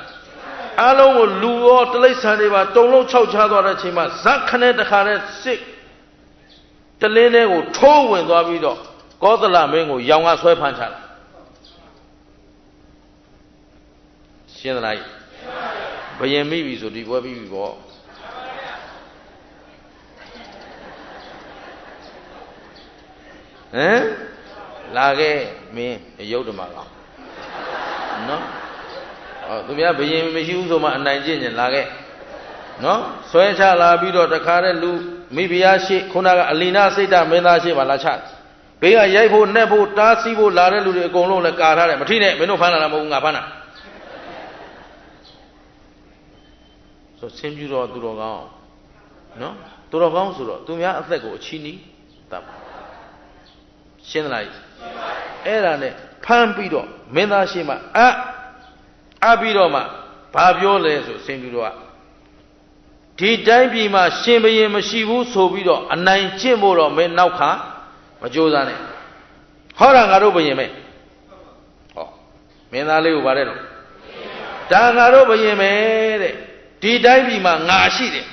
အားလုံးကိုလူရောတိရစ္ဆာန်တွေပါတုံလုံးခြောက်ချသွားတဲ့အချိန်မှာဇက်ခနဲ့တခါနဲ့စစ်တလင်းထဲကိုထိုးဝင်သွားပြီးတော့ကောသလမင်းကိုရောင်ကဆွဲဖမ်းချတာ ရှင်းသလားဘယင်မိပြီဆိုဒီပွဲပြီးပြီပေါ့ဟမ်လာခဲ့မင်းရုပ်ဓမ္မကောင်နော်သူများဘယင်မရှိဘူးဆိုမှအနိုင်ကျင့်ကျင်လာခဲ့နော်ဆွဲချလာပြီးတော့တခါတည်းလူမိဖုရားရှိခုနကအလီနာစိတ်တမင်းသားရှိပါလားချဘေးကရိုက်ဖို့နှက်ဖို့တားဆီးဖို့လာတဲ့လူတွေအကုန်လုံးလည်းကာထားတယ်မထိနဲ့မင်းတို့ဖမ်းလာတာမဟုတ်ဘူးငါဖမ်းတာဆိုဆင်းပြတော့သူတော်ကောင်းနော်သူတော်ကောင်းဆိုတော့သူများအသက်ကိုအချီးနီးတပ်ရှင်းသလားအဲ့ဒါနဲ့ဖမ်းပြီးတော့မင်းသားရှိမှအပြီးတော့မှဘာပြောလဲဆိုဆင်းပြတော့ဒီတိုင်းပြည်မှာရှင်ဘရင်မရှိဘူးဆိုပြီးတော့အနိုင်ကျင့်ဖို့တော့မင်းနောက်ခါမကြိုးစားနဲ့ဟောတာငါတို့ဘရင်ပဲဟောမင်းသားလေးကိုဗါတဲ့တော့ဒါငါတို့ဘရင်ပဲတဲ့ဒီတိုင်းပြည်မှာငါရှိတယ်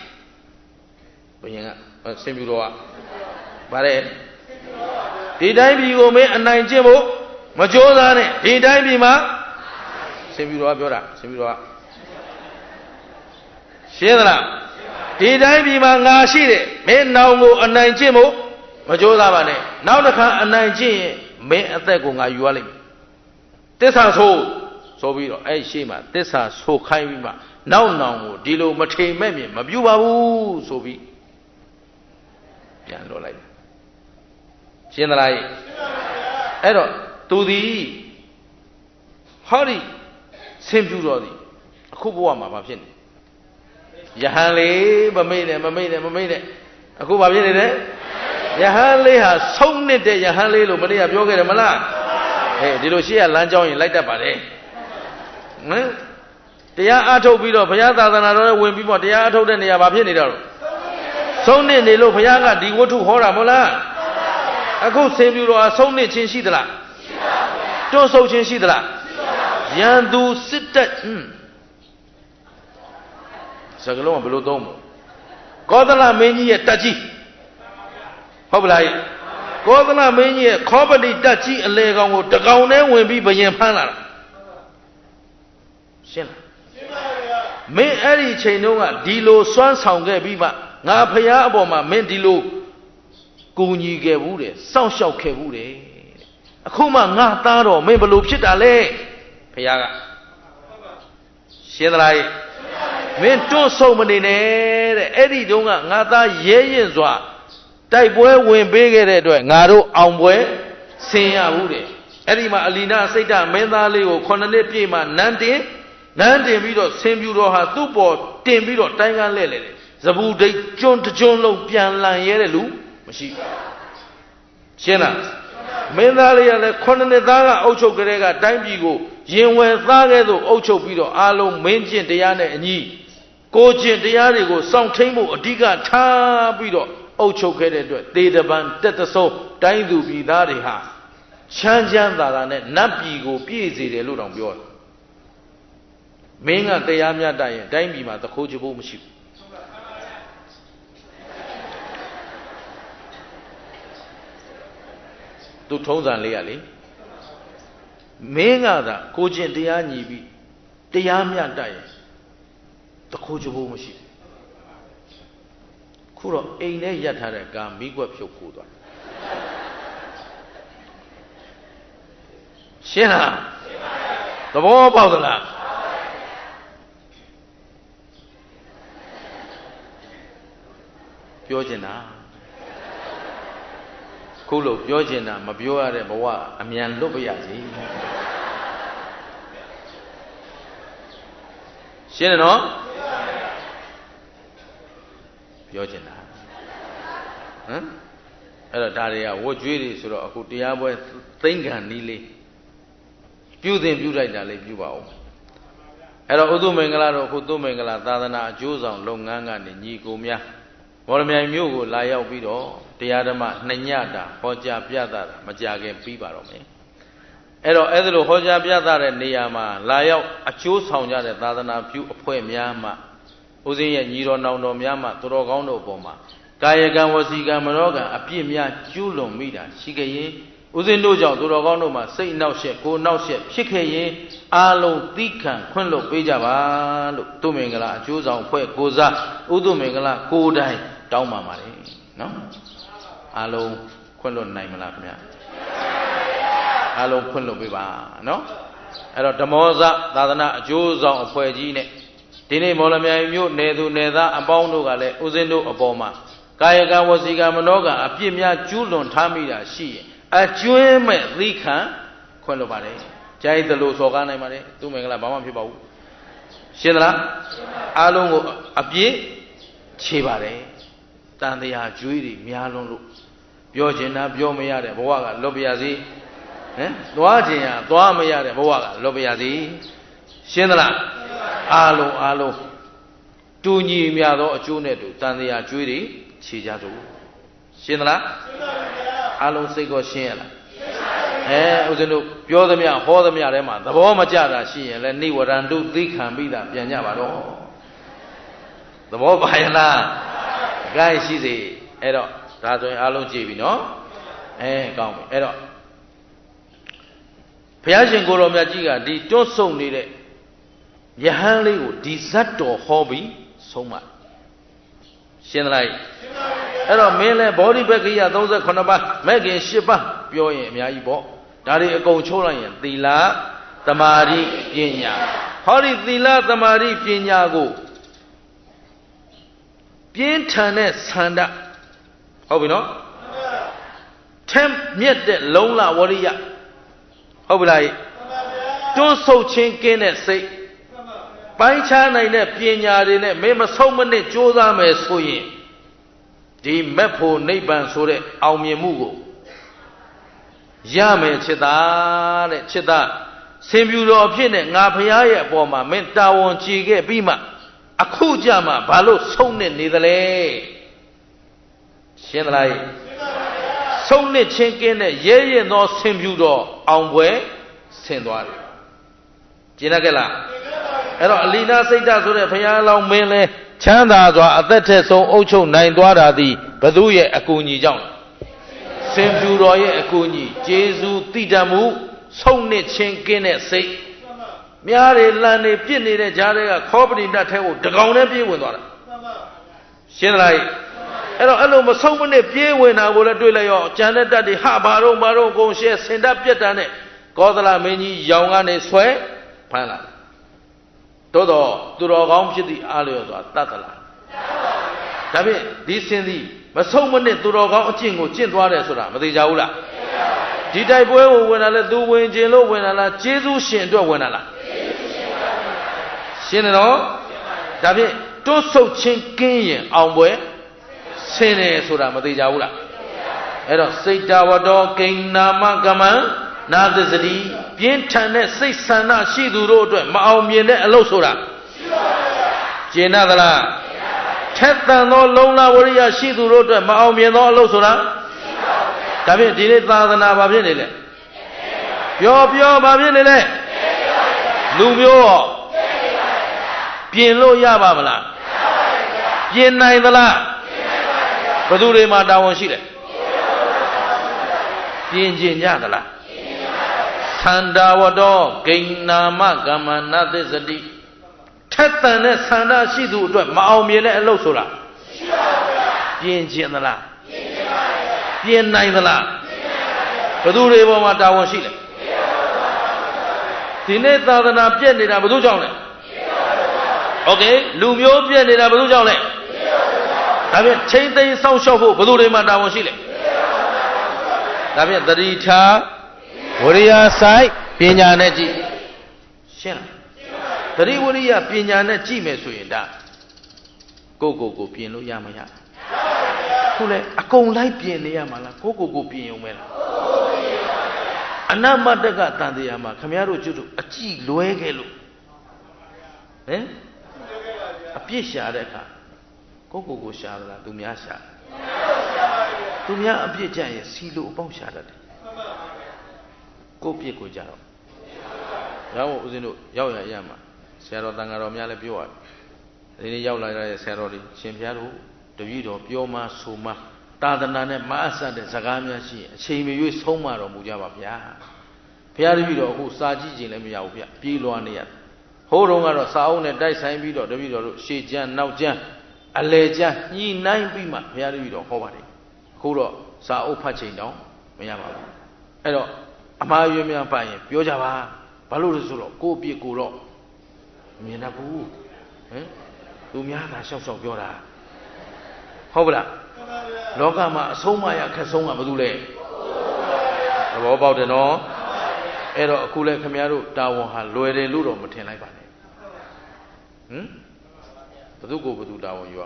ဘရင်ကဆင်ပြတော်ကဗါတဲ့ဒီတိုင်းပြည်ကိုမင်းအနိုင်ကျင့်ဖို့မကြိုးစားနဲ့ဒီတိုင်းပြည်မှာဆင်ပြတော်ကပြောတာဆင်ပြတော်ကရှင်းသလားဒီတိုင်းပြည်မှာငါရှိတယ်မင်းနောင်ကိုအနိုင်ကျင့်ဖို့မကြိုးစားပါနဲ့နောက်တစ်ခါအနိုင်ကျင့်ရင်မင်းအသက်ကိုငါယူရလိမ့်မယ်တစ္ဆာဆိုပြီးတော့အဲ့ရှေ့မှာတစ္ဆာဆိုခိုင်းပြီးမှနောက်နောင်ကိုဒီလိုမထိမ်မဲ့မြင်မပြုပါဘူးဆိုပြီးပြန်လွှတ်လိုက်ရှင်းသလားအဲ့တော့သူသည်ဟောဒီဆင်ပြူတော်သည်အခုဘဝမှာဘာဖြစ်နေယဟန်လေးမမိတ်နဲ့အခုဘာဖြစ်နေလဲယဟန်လေးဟာဆုံးနေတဲ့ယဟန်လေးလို့မနေ့ကပြောခဲ့တယ်မလားဒီလိုရှေ့ကလမ်းကြောင်းရင်လိုက်တတ်ပါတယ်ဟမ်တရားအထုတ်ပြီးတော့ဘုရားသာသနာတော်နဲ့ဝင်ပြီးတော့တရားအထုတ်တဲ့နေရာဘာဖြစ်နေတော့ဆုံးနေလို့ဘုရားကဒီဝတ္ထုဟောတာမဟုတ်လားအခုဆင်ပြူတော်ဆုံးနေခြင်းရှိသလားရှိပါဘူးတွန့်ဆုတ်ခြင်းရှိသလားရန်သူစစ်တပ်စကလုံးကဘယ်လိုသုံးမလဲကောသလမင်းကြီးရဲ့တက်ကြီးဟုတ်ပလားကောသလမင်းကြီးရဲ့ခောပတိတက်ကြီးအလေကောင်ကိုတကောင်နဲ့ဝင်ပြီးဘယင်ဖမ်းလာတာရှင်းလားရှင်းပါဗျာမင်းအဲ့ဒီချိန်တုန်းကဒီလိုစွမ်းဆောင်ခဲ့ပြီးမှငါဖရာအပေါ်မှာမင်းဒီလိုကူညီခဲ့ဘူးတဲ့စောင့်ရှောက်ခဲ့ဘူးတဲ့အခုမှငါသားတော်မင်းဘယ်လိုဖြစ်တာလဲဖရာကရှင်းသလားမင်းတွန့်ဆုံမနေနဲ့တဲ့အဲ့ဒီတုန်းကငါသားရဲရင်စွာတိုက်ပွဲဝင်ပေးခဲ့တဲ့အတွက်ငါတို့အောင်ပွဲဆင်ရဘူးတဲ့အဲ့ဒီမှာအလီနာစိတ်ဓာမင်းသားလေးကို9နှစ်ပြည့်မှနန်းတင်ပြီးတော့ဆင်ပြူတော်ဟာသူ့ပေါ်တင်ပြီးတော့တိုင်းကန်းလဲ့လေတယ်ဇပူဒိတ်ကျွန်းတကျွန်းလုံးပြန်လန်ရဲတဲ့လူမရှိရှင်းလားမင်းသားလေးကလည်း9နှစ်သားကအုပ်ချုပ်ကြတဲ့ကတိုင်းပြည်ကိုရင်ဝယ်သားခဲ့သို့အုပ်ချုပ်ပြီးတော့အားလုံးမင်းကျင့်တရားနဲ့အညီကိုကျင့်တရားတွေကိုစောင့်ထိန်ဖို့အဓိကထားပြီးတော့အုပ်ချုပ်ခဲ့တဲ့အတွက်သေတပံတက်တဆုံးတိုင်းသူပြည်သားတွေဟာချမ်းသာတာနဲ့နတ်ပြည်ကိုပြည့်စေတယ်လို့တောင်ပြောတယ်မင်းကတရားမြတ်တတ်ရင်တိုင်းပြည်မှာတခိုးချဖို့မရှိဘူးသူထုံးစံလေးရလေမင်းကသာကိုကျင့်တရားညီပြီးတရားမြတ်တတ်ရင်တခိုးချဖို့မရှိဘူးခုတော့အိမ်ထဲရပ်ထားတဲ့ကာမိကွက်ဖြုတ်ခိုးသွားရှင်းလားသဘောပေါက်သလားပြောချင်တာခုလို့ပြောချင်တာမပြောရတဲ့ဘဝအမြန်လွတ်ပါရစေရှင်းတယ်နော်ပြောချင်တာဟမ်အဲ့တော့ဒါတွေကဝတ်ကြွေးတွေဆိုတော့အခုတရားပွဲသိမ့်ခံနီးလေးပြုသင်ပြုလိုက်တာလေးပြုပါဦးအဲ့တော့ဥဒုမင်္ဂလာတို့အခုသုမင်္ဂလာသာသနာအကျိုးဆောင်လုပ်ငန်းကနေညီကိုများမော်လမြိုင်မြို့ကိုလာရောက်ပြီးတော့တရားဓမ္မ2ညတာဟောကြားပြသတာမကြခင်ပြီးပါတော့မယ်အဲ့တော့အဲ့ဒါလိုဟောကြားပြသတဲ့နေရာမှာလာရောက်အကျိုးဆောင်ကြတဲ့သာသနာပြုအဖွဲ့များမှဦးဇင်းရဲ့ညီတော်နောင်တော်များမှသူတော်ကောင်းတို့အပေါ်မှာကာယကံဝစီကံမနောကံအပြစ်များကျူးလွန်မိတာရှိကြရင် ဦးဇင်းတို့ကြောင့်သူတော်ကောင်းတို့မှာစိတ်နှောက်ယှက်ကိုယ်နှောက်ယှက်ဖြစ်ခဲ့ရင်အာလုံးသီးခံခွင့်လွတ်ပေးကြပါလို့သူမင်္ဂလာအကျိုးဆောင်ဖွဲ့ကိုစားဥသူမင်္ဂလာကိုယ်တိုင်တောင်းပါပါတယ်နော်အာလုံးခွင့်လွတ်နိုင်မလားခင်ဗျာအာလုံးခွင့်လွတ်ပေးပါနော်အဲ့တော့ဓမ္မောဇသာသနာအကျိုးဆောင်အဖွဲ့ကြီးနဲ့ဒီနေ့မော်လမြိုင်မြို့နယ်သူနယ်သားအပေါင်းတို့ကလည်းဦးဇင်းတို့အပေါ်မှာကာယကံဝစီကံမနောကအပြစ်များကျူးလွန်ထားမိတာရှိရင်အကျွင်းမဲ့သီးခံခွင့်လွတ်ပါတယ်ကြိုက်သလိုစော်ကားနိုင်ပါတယ်သူမင်္ဂလာဘာမှဖြစ်ပါဘူးရှင်းသလားအားလုံးကိုအပြစ်ခြေပါတယ်တန်တရားကျွေးတွေများလွန်းလို့ပြောချင်တာပြောမရတဲ့ဘဝကလွတ်ပါရစေဟမ်သွားချင်ရသွားမရတဲ့ဘဝကလွတ်ပါရစေရှင်းသလားအားလုံးတူညီမြသောအကျိုးနဲ့တူတန်တရားကျွေးတွေခြေကြတို့ရှင်းသလားအားလုံးစိတ်ကောရှင်းရလားဦးဇင်းတို့ပြောသမျှဟောသမျှထဲမှာသဘောမကျတာရှိရင်လည်းနိဝရန္တုသိခံပြီးတာပြန်ကြပါတော့သဘောပါရလားကြိုက်ရှိစေအဲ့တော့ဒါဆိုရင်အားလုံးကြည့်ပြီနော်ကောင်းပြီအဲ့တော့ဘုရားရှင်ကိုယ်တော်မြတ်ကြီးကဒီတွန့်ဆုံနေတဲ့ယဟန်လေးကိုဒီဇတ်တော်ဟောပြီးဆုံးမရှင်းသလားအဲ့တော့မင်းလဲဘောဓိပက္ခိယ38ပါးမဲ့ခင်10ပါးပြောရင်အများကြီးပေါ့ဒါတွေအကုန်ချိုးလိုက်ရင်သီလသမာဓိပညာဟောဒီသီလသမာဓိပညာကိုပြင်းထန်တဲ့ဆန္ဒဟုတ်ပြီနော်ထက်မြက်တဲ့လုံလဝရိယဟုတ်ပြီလားတွန်းဆုတ်ခြင်းကင်းတဲ့စိတ်ပိုင်းခြားနိုင်တဲ့ပညာတွေနဲ့မင်းမဆုံးမနစ်ကြိုးစားမယ်ဆိုရင်ဒီမက်ဖို့နိဗ္ဗာန်ဆိုတဲ့အောင်မြင်မှုကိုရမယ်ချစ်သားတဲ့ချစ်သားဆင်ပြူတော်ဖြစ်နေငါဖရားရဲ့အပေါ်မှာမင်းတာဝန်ကြည်ခဲ့ပြီးမှအခုကြမှာဘာလို့ဆုံးနေနေသလဲရှင်းသလားဆုံးနေချင်းကင်းတဲ့ရဲရင်သောဆင်ပြူတော်အောင်ပွဲဆင်သွားတယ်ကျင်တတ်ကြလားအဲ့တော့အလီနာစိတ်ဓာတ်ဆိုတဲ့ဘုရားလောင်းမင်းလဲချမ်းသာစွာအသက်ထက်ဆုံးအုပ်ချုပ်နိုင်သွားတာသည်ဘသူရဲ့အကူအညီကြောင့်ဆင်ပြူတော်ရဲ့အကူအညီကျေးဇူးတိတတ်မှုဆုံးနစ်ချင်းကင်းတဲ့စိတ်များတွေလန်နေပြစ်နေတဲ့ကြားတွေကခောပရိဏတ်ထဲကိုတကောင်နဲ့ပြေးဝင်သွားတာရှင်းသလားအဲ့တော့အဲ့လိုမဆုံးမနစ်ပြေးဝင်တာကိုလည်းတွေ့လိုက်ရောကြံတဲ့တက်တွေဟာဘာတော့အကုန်ရှဲစင်တတ်ပြက်တန်းနဲ့ကောသလမင်းကြီးရောင်ကနေဆွဲဖမ်းလာတိုးတော့သူတော်ကောင်းဖြစ်သည့်အားလျော်စွာတတ်သလားဒါဖြင့်ဒီစင်သည်မဆုံးမနစ်သူတော်ကောင်းအကျင့်ကိုကျင့်သွားတယ်ဆိုတာမသိကြဘူးလားဒီတိုက်ပွဲကိုဝင်လာလဲသူဝင်ခြင်းလို့ဝင်လာလားကျေးဇူးရှင်အတွက်ဝင်လာလားရှင်းတယ်နော်ဒါဖြင့်တွတ်ဆုတ်ခြင်းကင်းရင်အောင်ပွဲဆင်းတယ်ဆိုတာမသိကြဘူးလားအဲ့တော့စိတ်တဝတ္တောကိဏ္နာမကမံနာသစ္စတိပြင်းထန်တဲ့စိတ်ဆန္ဒရှိသူတို့အတွက်မအောင်မြင်တဲ့အလုပ်ဆိုတာရှိပါဘူးကျင့်သလားထက်သန်သောလုံလဝရိယရှိသူတို့အတွက်မအောင်မြင်သောအလုပ်ဆိုတာရှိပါဘူးဒါဖြင့်ဒီနေ့သာသနာဘာဖြစ်နေလဲပြောဘာဖြစ်နေလဲလူမျိုးရောပြင်လို့ရပါမလားပြင်နိုင်သလားဘယ်သူတွေမှာတာဝန်ရှိလဲပြင်ကျင်ကြသလားသန္တာဝတ္တောဂိဏ္နာမကမ္မနာသစ္စတိထက်သန်တဲ့ဆန္ဒရှိသူအတွက်မအောင်မြင်တဲ့အလုပ်ဆိုတာရှိပါဘူးပြင်ကျင်သလားပြင်နိုင်သလားဘယ်သူတွေပေါ်မှာတာဝန်ရှိလဲဒီနေ့သာသနာပြည့်နေတာဘယ်သူကြောင့်လဲโอเคလူမျိုးပြည့်နေတာဘယ်သူကြောင့်လဲဒါဖြင့်ချိန်သိမ်းစောင့်ရှောက်ဖို့ဘယ်သူတွေမှာတာဝန်ရှိလဲဒါဖြင့်သတိထားဝရိယဆိုင်ပညာနဲ့ကြည့်ရှင်းလားသတိဝရိယပညာနဲ့ကြည့်မယ်ဆိုရင်ဒါကိုပြင်လို့ရမရခုလဲအကုန်လိုက်ပြင်နေရမှာလားကိုပြင်ရုံပဲလားအနမတကတန်တရားမှာခမည်းတော်ကျွတ်တို့အကြည့်လွဲခဲ့လို့ဟင်အပြစ်ရှာတဲ့အခါကိုရှာသလားသူများရှာသူများအပြစ်ကြရင်စီလို့အပေါက်ရှာတတ်တယ်ကိုပြစ်ကိုကြတော့ရောက်ဦးဇင်းတို့ရောက်ရမှာဆရာတော်တန်ဃာတော်များလည်းပြောရတယ်ဒီနေ့ရောက်လာတဲ့ဆရာတော်တွေရှင်ဘုရားတို့တပည့်တော်ပြောမှဆိုမှ သာသနာနဲ့မအပ်ဆက်တဲ့စကားများရှိရင်အချိန်မရွေးဆုံးမတော်မူကြပါဗျာဘုရားတပည့်တော်အခုစာကြည့်ခြင်းလည်းမရဘူးဗျပြေးလွှားနေရဟိုးတုန်းကတော့စာအုပ်နဲ့တိုက်ဆိုင်ပြီးတော့တပည့်တော်တို့ရှေ့ကျမ်းနောက်ကျမ်းအလယ်ကျမ်းညှိနှိုင်းပြီးမှဘုရားတပည့်တော်ဟောပါတယ်အခုတော့စာအုပ်ဖတ်ချိန်တောင်မရပါဘူးအဲ့တော့အမှားရွေးများပါရင်ပြောကြပါဘာလို့လဲဆိုတော့ကိုယ့်အပြစ်ကိုတော့မြင်တတ်ဘူးဟင်သူများသာရှောက်ရှောက်ပြောတာဟုတ်ပလားလောကမှာအဆုံးမရခက်ဆုံးကဘာလို့လဲသဘောပေါက်တယ်နော်အဲ့တော့အခုလဲခင်ဗျားတို့တာဝန်ဟာလွယ်တယ်လို့တော့မထင်လိုက်ပါနဲ့ဟင်ဘသူကိုဘသူတာဝန်ယူရ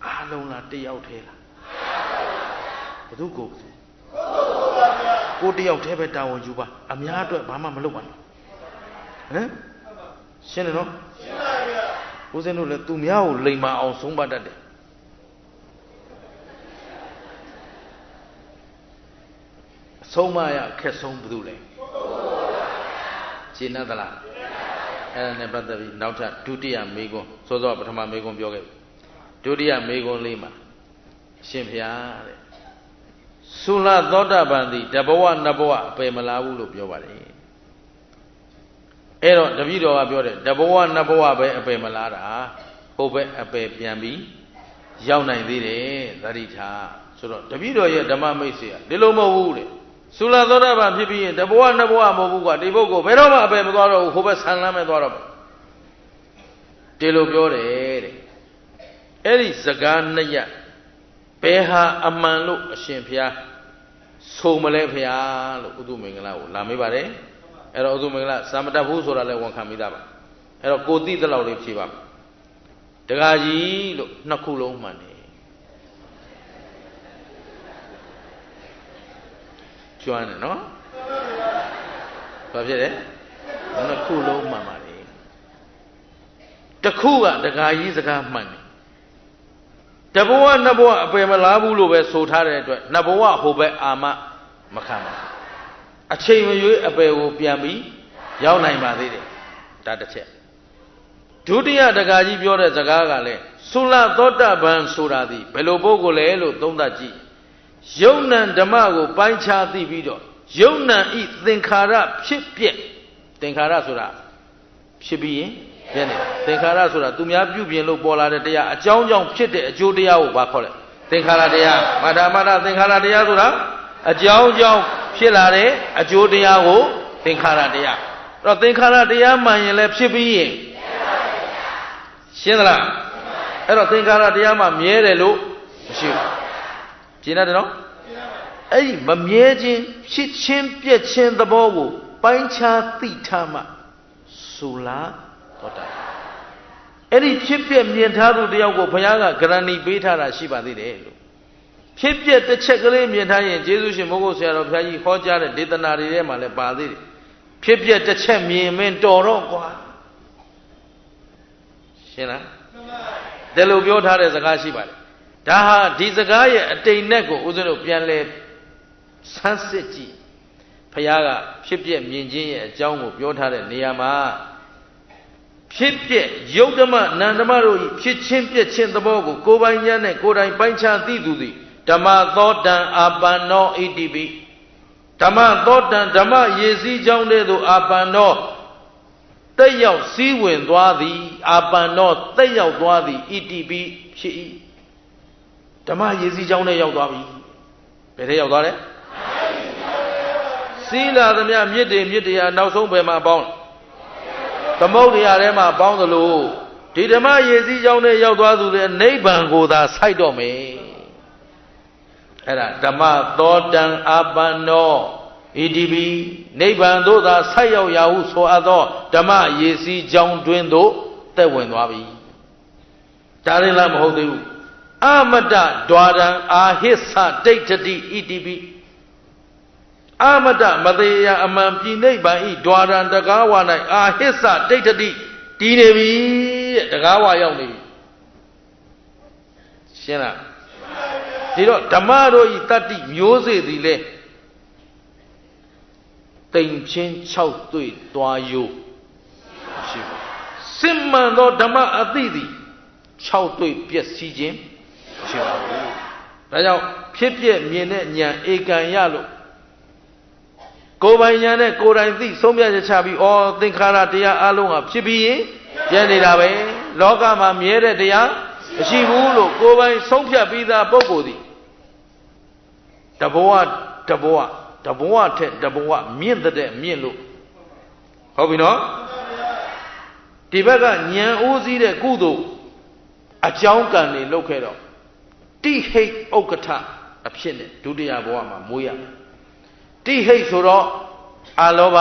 အားလုံးလားတယောက်တည်းလားဘသူကိုကိုတယောက်တည်းပဲတာဝန်ယူပါအများအတွက်ဘာမှမလုပ်ပါနဲ့ဟမ်ရှင်းတယ်နော်ရှင်းပါဗျာဦးဇင်းတို့လည်းသူများကိုလိမ်မာအောင်ဆုံးပါတတ်တယ်ဆုံးမရခက်ဆုံးဘယ်သူလဲရှင်းသလားအဲ့ဒါနဲ့ပတ်သက်ပြီးနောက်ထပ်ဒုတိယမေးခွန်းစောစောပထမမေးခွန်းပြောခဲ့ပြီဒုတိယမေးခွန်းလေးမှာရှင်ဖျားတဲ့သုလသောတာပန်သည်တဘဝနှစ်ဘဝအပယ်မလားဘူးလို့ပြောပါတယ်အဲ့တော့တပည့်တော်ကပြောတယ်တဘဝနှစ်ဘဝပဲအပယ်မလားတာဟိုဘက်အပယ်ပြန်ပြီးရောက်နိုင်သေးတယ်သတိထားဆိုတော့တပည့်တော်ရဲ့ဓမ္မမိတ်ဆွေကဒီလိုမဟုတ်ဘူးတဲ့သုလသောတာပန်ဖြစ်ပြီးရင်တဘဝနှစ်ဘဝမဟုတ်ဘူးကွာဒီပုဂ္ဂိုလ်ဘယ်တော့မှအပယ်မသွားတော့ဘူးဟိုဘက်ဆန်လမ်းမဲ့သွားတော့ဒီလိုပြောတယ်တဲ့အဲ့ဒီစကားနှစ်ရပ်ဘယ်ဟာအမှန်လို့အရှင်ဘုရားဆိုမလဲဘုရားလို့ဥဒုမင်္ဂလာကိုလာမေးပါတယ်အဲ့တော့ဥဒုမင်္ဂလာသာမတတ်ဘူးဆိုတာလည်းဝန်ခံမိသားပါအဲ့တော့ကိုသိတဲ့လောက်လေးဖြေပါတခါကြီးလို့နှစ်ခုလုံးမှန်တယ်ကျွမ်းတယ်နော်ဘာဖြစ်လဲနှစ်ခုလုံးမှန်ပါလေတစ်ခုကတခါကြီးစကားမှန်တယ်တဘဝနှစ်ဘဝအပယ်မလားဘူးလို့ပဲဆိုထားတဲ့အတွက်နှစ်ဘဝဟိုဘက်အာမမခံပါဘူးအချိန်မရွေးအပယ်ကိုပြန်ပြီးရောက်နိုင်ပါသေးတယ်ဒါတစ်ချက်ဒုတိယတခါကြီးပြောတဲ့စကားကလည်းသုလသောတာပန်ဆိုတာဒီဘယ်လိုပုဂ္ဂိုလ်လဲလို့သုံးသပ်ကြည့်ယုံနံဓမ္မကိုပိုင်းခြားသိပြီးတော့ယုံနံဤသင်္ခါရဖြစ်ပြက်သင်္ခါရဆိုတာဖြစ်ပြီးရင်ပြက်နေသင်္ခါရဆိုတာသူများပြုပြင်လို့ပေါ်လာတဲ့တရားအကြောင်းကြောင့်ဖြစ်တဲ့အကျိုးတရားကိုဘာခေါ်လဲသင်္ခါရတရားမာတာမာတာသင်္ခါရတရားဆိုတာအကြောင်းကြောင့်ဖြစ်လာတဲ့အကျိုးတရားကိုသင်္ခါရတရားအဲ့တော့သင်္ခါရတရားမှန်ရင်လည်းဖြစ်ပြီးရင်ရှင်းသလားအဲ့တော့သင်္ခါရတရားမှမြဲတယ်လို့မရှိဘူးရှင်းတယ်နော်အဲ့ဒီမမြဲခြင်းဖြစ်ချင်းပြက်ချင်းသဘောကိုပိုင်းခြားသိထားမှသုလာသောတာအဲ့ဒီဖြစ်ပြက်မြင်ထားသူတယောက်ကိုဘုရားကဂရဏီပေးထားတာရှိပါသေးတယ်လို့ဖြစ်ပြက်တစ်ချက်ကလေးမြင်ထားရင်ကျေးဇူးရှင်မိုးကုတ်ဆရာတော်ဘုရားကြီးဟောကြားတဲ့ဒေသနာတွေထဲမှာလည်းပါသေးတယ်ဖြစ်ပြက်တစ်ချက်မြင်မင်းတော်တော့ကွာရှင်းလားဒါလိုပြောထားတဲ့စကားရှိပါတယ်ဒါဟာဒီစကားရဲ့အတိမ်နဲ့ကိုဦးဇင်းတို့ပြန်လဲဆန်းစစ်ကြည့်ဘုရားကဖြစ်ပြက်မြင်ခြင်းရဲ့အကြောင်းကိုပြောထားတဲ့နေရာမှာဖြစ်ပြက်ယုတ်ဓမ္မနန္ဓမ္မတို့ဖြစ်ချင်းပြက်ချင်းသဘောကိုကိုယ်ပိုင်ဉာဏ်နဲ့ကိုယ်တိုင်ပိုင်းခြားသိသူသည်ဓမ္မသောတံအာပန္နောဣတိပိဓမ္မသောတံဓမ္မရေစည်းကြောင်းတဲ့သို့အာပန္နောတက်ရောက်စည်းဝင်သွားသည်အာပန္နောတက်ရောက်သွားသည်ဣတိပိဖြစ်၏ဓမ္မရေစည်းကြောင်းနဲ့ရောက်သွားပြီဘယ်ထဲရောက်သွားလဲစည်းလာသမျှမြစ်တွေမြစ်တရားနောက်ဆုံးဘယ်မှာပေါင်းသမုဒ္ဒရာထဲမှာပေါင်းသလိုဒီဓမ္မရေစည်းကြောင်းနဲ့ရောက်သွားသူတွေနိဗ္ဗာန်ကိုသာစိုက်တော့မယ်အဲ့ဒါဓမ္မသောတံအာပန္နောဣတိပိနိဗ္ဗာန်သို့သာစိုက်ရောက်ရဟုဆိုအပ်သောဓမ္မရေစည်းကြောင်းတွင်သို့တက်ဝင်သွားပြီဒါရင်လားမဟုတ်သေးဘူးအမတ္တဒွါရံအာဟိသဒိဋ္ဌတိဣတိပိအမတ္တမသေးယအမှန်ပြည်နိဗ္ဗာန်ဤဒွါရံတကားဝ၌အာဟိသဒိဋ္ဌတိတည်နေပြီတဲ့တကားဝရောက်နေပြီရှင်းလားဒီတော့ဓမ္မတို့ဤတတ္တိမျိုးစေ့သည်လေတိမ်ချင်း6တွေ့သွားယိုရှိဘူးစစ်မှန်သောဓမ္မအသိသည် 6တွေ့ပြည့်စည်ခြင်းရှိပါဘူးဒါကြောင့်ဖြစ်ပြမြင်တဲ့ဉာဏ်ဧကံရလို့ကိုယ်ပိုင်ဉာဏ်နဲ့ကိုယ်တိုင်သိဆုံးဖြတ်ချက်ချပြီးဩသင်္ခါရတရားအလုံးဟာဖြစ်ပြီးရင်ပြည့်နေတာပဲလောကမှာမြဲတဲ့တရားမရှိဘူးလို့ကိုယ်ပိုင်ဆုံးဖြတ်ပြီးသားပုဂ္ဂိုလ်သည်တဘဝထက်တဘဝမြင့်တဲ့မြင့်လို့ဟုတ်ပြီနော်ဒီဘက်ကဉာဏ်ဦးစီးတဲ့ကုသိုလ်အကြောင်းကံတွေလုပ်ခဲ့တော့တိဟိတ်ဥက္ကဋ္ဌအဖြစ်နဲ့ဒုတိယဘဝမှာမွေးရတိဟိတ်ဆိုတော့အာလောဘ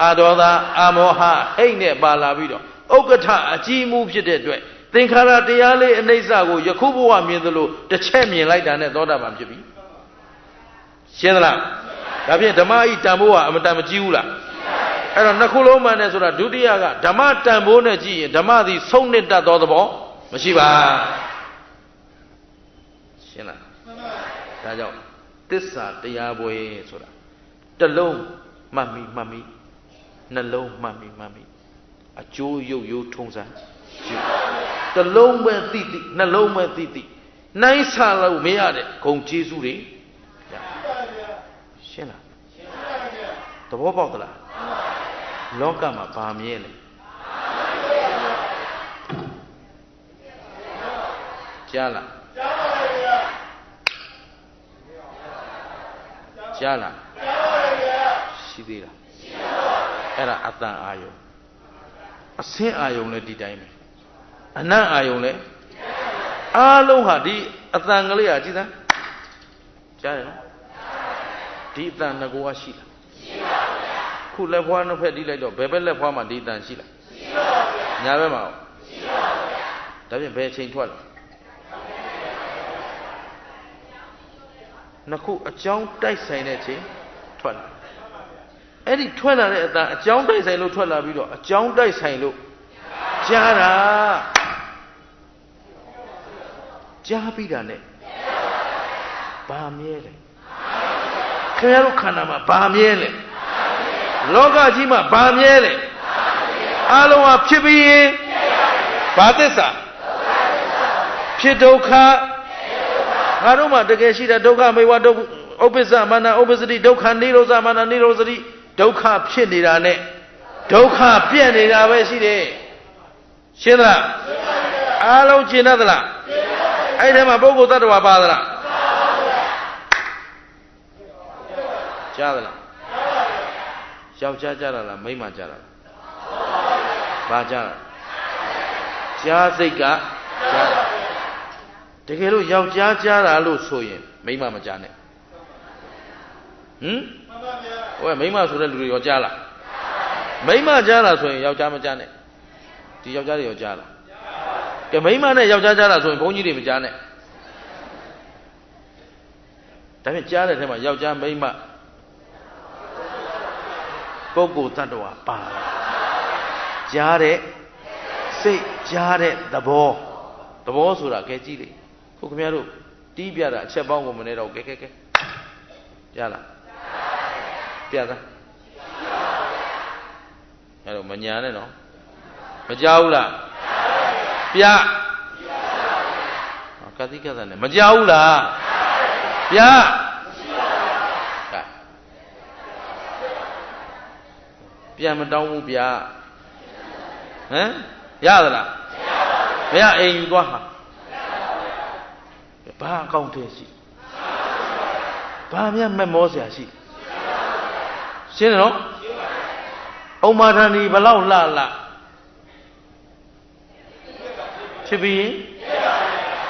အာဒေါသအာမောဟဟိတ်နဲ့ပါလာပြီးတော့ဥက္ကဋ္ဌအကြီးမှုဖြစ်တဲ့အတွက်သင်္ခါရတရားလေးအနိစ္စကိုယခုဘဝမြင်သလိုတစ်ချက်မြင်လိုက်တာနဲ့သောတာပန်ဖြစ်ပြီရှင်းသလားဒါဖြင့်ဓမ္မဤတန်ဖိုးဟာအမတန်မကြီးဘူးလားအဲ့တော့နှစ်ခုလုံးမှန်တယ်ဆိုတာဒုတိယကဓမ္မတန်ဖိုးနဲ့ကြည့်ရင်ဓမ္မသည်ဆုံးနစ်တတ်သောသဘောမရှိပါရှင်းလားဒါကြောင့်သစ္စာတရားပွဲဆိုတာတစ်လုံးမှတ်မိနှလုံးမှတ်မိအကျိုးရုပ်ရိုးထုံးစံရှိတစ်လုံးပဲသိနှလုံးပဲသိနိုင်ဆလို့မရတဲ့ဂုံကျေးဇူးတွေရှင်းလားသဘောပေါက်သလားလောကမှာဘာမြဲလဲကြားလားကြားလားရှိသေးလားအဲ့ဒါအတန်အာယုံအစင်းအာယုံလည်းဒီတိုင်းပဲအနံ့အာယုံလည်းအားလုံးဟာဒီအတန်ကလေးဟာကြည်သားကြားတယ်နော်ဒီအတန်ငကိုကရှိလားရှိပါဘူးဗျာခုလက်ဖွားနှစ်ဖက်တီးလိုက်တော့ဘယ်ဘက်လက်ဖွားမှာဒီအတန်ရှိလားရှိပါဘူးညာဘက်မှာရှိပါဘူးဗျာဒါဖြင့်ဘယ်အချိန်ထွက်လဲနှစ်ခုအကြောင်းတိုက်ဆိုင်တဲ့ချိန်ထွက်လာအဲ့ဒီထွက်လာတဲ့အတန်အကြောင်းတိုက်ဆိုင်လို့ထွက်လာပြီးတော့အကြောင်းတိုက်ဆိုင်လို့ကြားတာကြားပြီးတာနဲ့ဘာမြဲလဲခင်ဗျားတို့ခန္ဓာမှာဘာမြဲလဲလောကကြီးမှာဘာမြဲလဲအလုံးဟာဖြစ်ပြီးရင်ဘာသစ္စာဖြစ်ဒုက္ခငါတို့မှာတကယ်ရှိတဲ့ဒုက္ခမေဝဒုက္ခဥပ္ပစ္စမာနဥပ္ပစ္စတိဒုက္ခနိရောဓမာနနိရောဓတိဒုက္ခဖြစ်နေတာနဲ့ဒုက္ခပြည့်နေတာပဲရှိတယ်ရှင်းသလားအားလုံးရှင်းသလားအဲ့ဒီမှာပုဂ္ဂိုလ်တ attva ပါသလားကြားသလားယောက်ျားကြားတာလားမိန်းမကြားတာလားဘာကြားတာကြားစိတ်ကကြားတကယ်လို့ယောက်ျားကြားတာလို့ဆိုရင်မိန်းမမကြားနဲ့ဟိုကမိန်းမဆိုတဲ့လူတွေရောကြားလားမိန်းမကြားတာဆိုရင်ယောက်ျားမကြားနဲ့ဒီယောက်ျားတွေရောကြားလားကဲမိန်းမနဲ့ယောက်ျားကြားတာဆိုရင်ဘုန်းကြီးတွေမကြားနဲ့ဒါဖြင့်ကြားတဲ့ထဲမှာယောက်ျားမိန်းမပုဂ္ဂိုလ်တ attva ပါကြားတဲ့စိတ်ကြားတဲ့သဘောဆိုတာကဲကြည့်လေခုခင်ဗျားတို့တီးပြတာအချက်ပေါင်းကိုမနေတော့ကဲကြားလားပြသားအဲ့တော့မညာနဲ့နော်မကြားဘူးလားပြကတိကသနဲ့မကြားဘူးလားပြပြန်မတောင်းဘူးဗျာဟမ်ရသလားမရအိမ်ယူသွားဟာဘာအကောင့်ထဲရှိဘာမှမမောစရာရှိရှင်းတယ်နော်ဩမာဒဏီဘလောက်လှဖြစ်ပြီး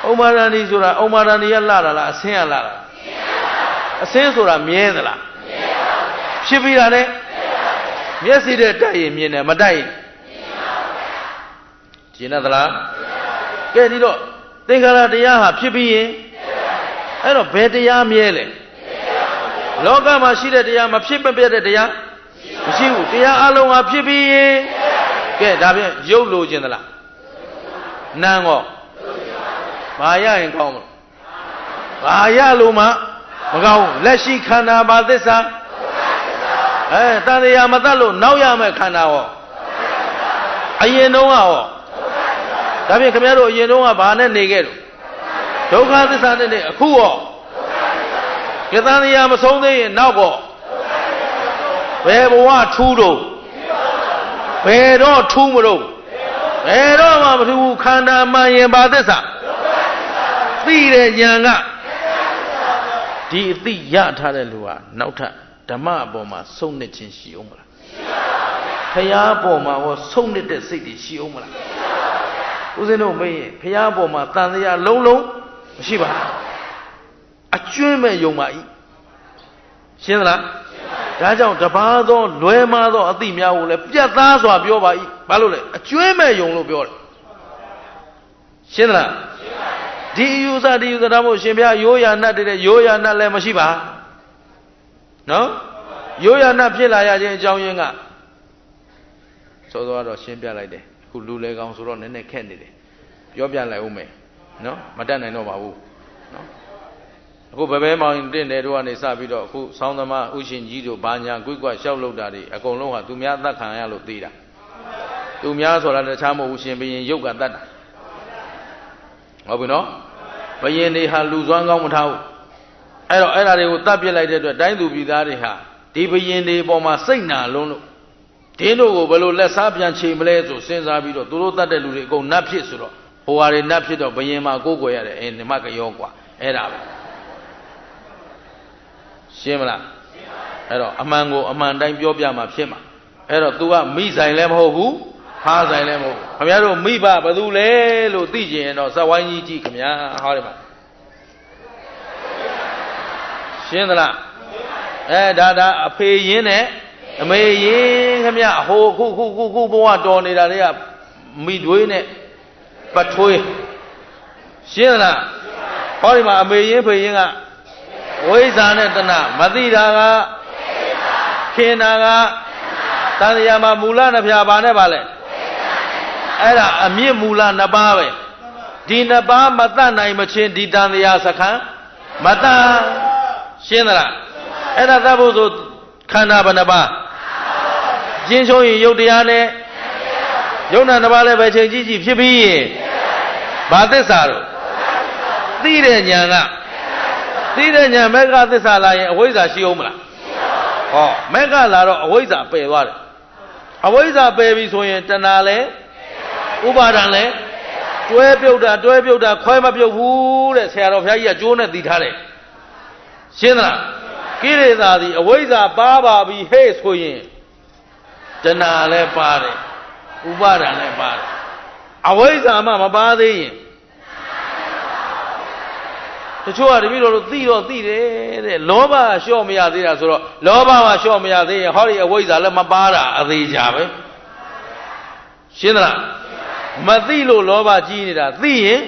ဩမာဒဏီဆိုတာဩမာဒဏီကလှတာလားအဆင်းကလှတာအဆင်းဆိုတာမြဲသလားဖြစ်ပြီးတာနဲ့မျက်စိနဲ့တိုက်ရင်မြင်တယ်မတိုက်ရင်ရှင်းသလားကဲဒီတော့သင်္ခါရတရားဟာဖြစ်ပြီးရင်အဲ့တော့ဘယ်တရားမြဲလဲလောကမှာရှိတဲ့တရားမဖြစ်မပြတ်တဲ့တရားမရှိဘူးတရားအလုံးဟာဖြစ်ပြီးရင်ကဲဒါဖြင့်ရုပ်လိုခြင်းသလားနာမ်ရောဘာရရင်ကောင်းမလဲဘာရလို့မှမကောင်းဘူးလက်ရှိခန္ဓာဘာသစ္စာတန်တရားမတတ်လို့နောက်ရမယ့်ခန္ဓာရောအရင်တုန်းကရောဒ ဒါဖြင့်ခင်ဗျားတို့အရင်တော့ကဘာနဲ့နေခဲ့တော့ဒုက္ခသစ္စာနဲ့နေအခုရောကသံတရားမဆုံးသေးရင်နောက်တော့ဘယ်ဘဝထူးတော့ဘယ်တော့ထူးမလို့ဘယ်တော့မှမထူးဘူးခန္ဓာမှန်ရင်ဘာသစ္စာသိတဲ့ဉာဏ်ကဒီအသိရထားတဲ့လူဟာနောက်ထပ်ဓမ္မအပေါ်မှာဆုံးနစ်ခြင်းရှိအောင်မလားဖရာအပေါ်မှာဟောဆုံးနစ်တဲ့စိတ်တွေရှိအောင်မလားဦးဇင်းတို့မေးရင်ဖရာအပေါ်မှာတန်တရားလုံးလုံးမရှိပါအကျွမ်းမဲ့ယုံပါ၏ရှင်းသလားဒါကြောင့်တပါးသောလွယ်မားသောအသိများကိုလည်းပြတ်သားစွာပြောပါ၏ဘာလို့လဲအကျွမ်းမဲ့ယုံလို့ပြောတယ်ရှင်းသလားဒီယူဆဒီယူဆတာမို့ရှင်ဘုရားရိုးရာနတ်တဲ့ရိုးရာနတ်လည်းမရှိပါနော်ရိုးရာနတ်ဖြစ်လာရခြင်းအကြောင်းရင်းကစောစောကတော့ရှင်းပြလိုက်တယ်အခုလူလေကောင်ဆိုတော့နည်းနည်းခက်နေတယ်ပြောပြလိုက်ဦးမယ်နော်မတတ်နိုင်တော့ပါဘူးနော်အခုဘယ်ဘဲမောင်တင့်တယ်တို့ကနေစပြီးတော့အခုဆောင်းသမားဥရှင်ကြီးတို့ဘာညာကွိကွရှောက်လောက်တာတွေအကုန်လုံးဟာသူများအသက်ခံရလို့သိတာသူများဆိုတာတခြားမဟုတ်ဘူးရှင်ဘရင်ရုပ်ကတတ်တာဟုတ်ပြီနော်ဘယင်တွေဟာလူစွမ်းကောင်းမထားဘူးအဲ့တော့အဲ့ဒါတွေကိုတတ်ပြစ်လိုက်တဲ့အတွက်တိုင်းသူပြည်သားတွေဟာဒီဘယင်တွေပေါ်မှာစိတ်နာလုံးလို့ဒင်းတို့ကိုဘယ်လိုလက်စားပြန်ချေမလဲဆိုစဉ်းစားပြီးတော့သူတို့တတ်တဲ့လူတွေအကုန်နတ်ဖြစ်ဆိုတော့ဟိုဟာတွေနတ်ဖြစ်တော့ဘယင်မှာကိုးကွယ်ရတယ်နမကရောကွာအဲ့ဒါပဲရှင်းမလားအဲ့တော့အမှန်ကိုအမှန်တိုင်းပြောပြမှာဖြစ်မှာအဲ့တော့ तू ကမိဆိုင်လည်းမဟုတ်ဘူးဖားဆိုင်လည်းမဟုတ်ဘူးခင်ဗျားတို့မိဘဘယ်သူလဲလို့သိကျင်ရင်တော့ဇဝိုင်းကြီးကြည့်ခင်ဗျာဟောတယ်မှာရှင်းသလားဒါအဖေရင်းနဲ့အမေရင်းခင်ဗျာဟိုခုဘဝတော်နေတာတွေကမိတွေးနဲ့ပထွေးရှင်းသလားဟောဒီမှာအမေရင်းဖေရင်းကဝိဇ္ဇာနဲ့တဏမသိတာကခင်တာကတန်တရားမှာမူလနှစ်ဖြာပါနဲ့ပါလဲအဲ့ဒါအမြင့်မူလနှစ်ပါးပဲဒီနှစ်ပါးမတတ်နိုင်မချင်းဒီတန်တရားစခန်းမတတ်ရှင်းသလားအဲ့ဒါသတ်ဖို့ဆိုခန္ဓာဘယ်နှပါးကျင်းချုံးရင်ယုတ်တရားနဲ့ယုတ်နာနှစ်ပါးလည်းပဲချိန်ကြည့်ဖြစ်ပြီးရင်ဘာသစ္စာတော့သိတဲ့ဉာဏ်ကသိတဲ့ဉာဏ်မေဃသစ္စာလာရင်အဝိဇ္ဇာရှိအောင်မလားဟောမေဃလာတော့အဝိဇ္ဇာပယ်သွားတယ်အဝိဇ္ဇာပယ်ပြီဆိုရင်တဏှာလည်းဥပါဒံလည်းတွဲပြုတ်တာခွဲမပြုတ်ဘူးတဲ့ဆရာတော်ဘုရားကြီးကကြိုးနဲ့သိထားတယ်ရှင်းသလားကိလေသာသည်အဝိဇ္ဇာပါပြီဟဲ့ဆိုရင်တဏှာလည်းပါတယ်ဥပါဒံလည်းပါတယ်အဝိဇ္ဇာမှမပါသေးရင်တချို့ကတပည့်တော်တို့သိတော့သိတယ်တဲ့လောဘကလျှော့မရသေးတာဆိုတော့လောဘကလျှော့မရသေးရင်ဟောဒီအဝိဇ္ဇာလည်းမပါတာအသေးကြပဲရှင်းသလားမသိလို့လောဘကြီးနေတာသိရင်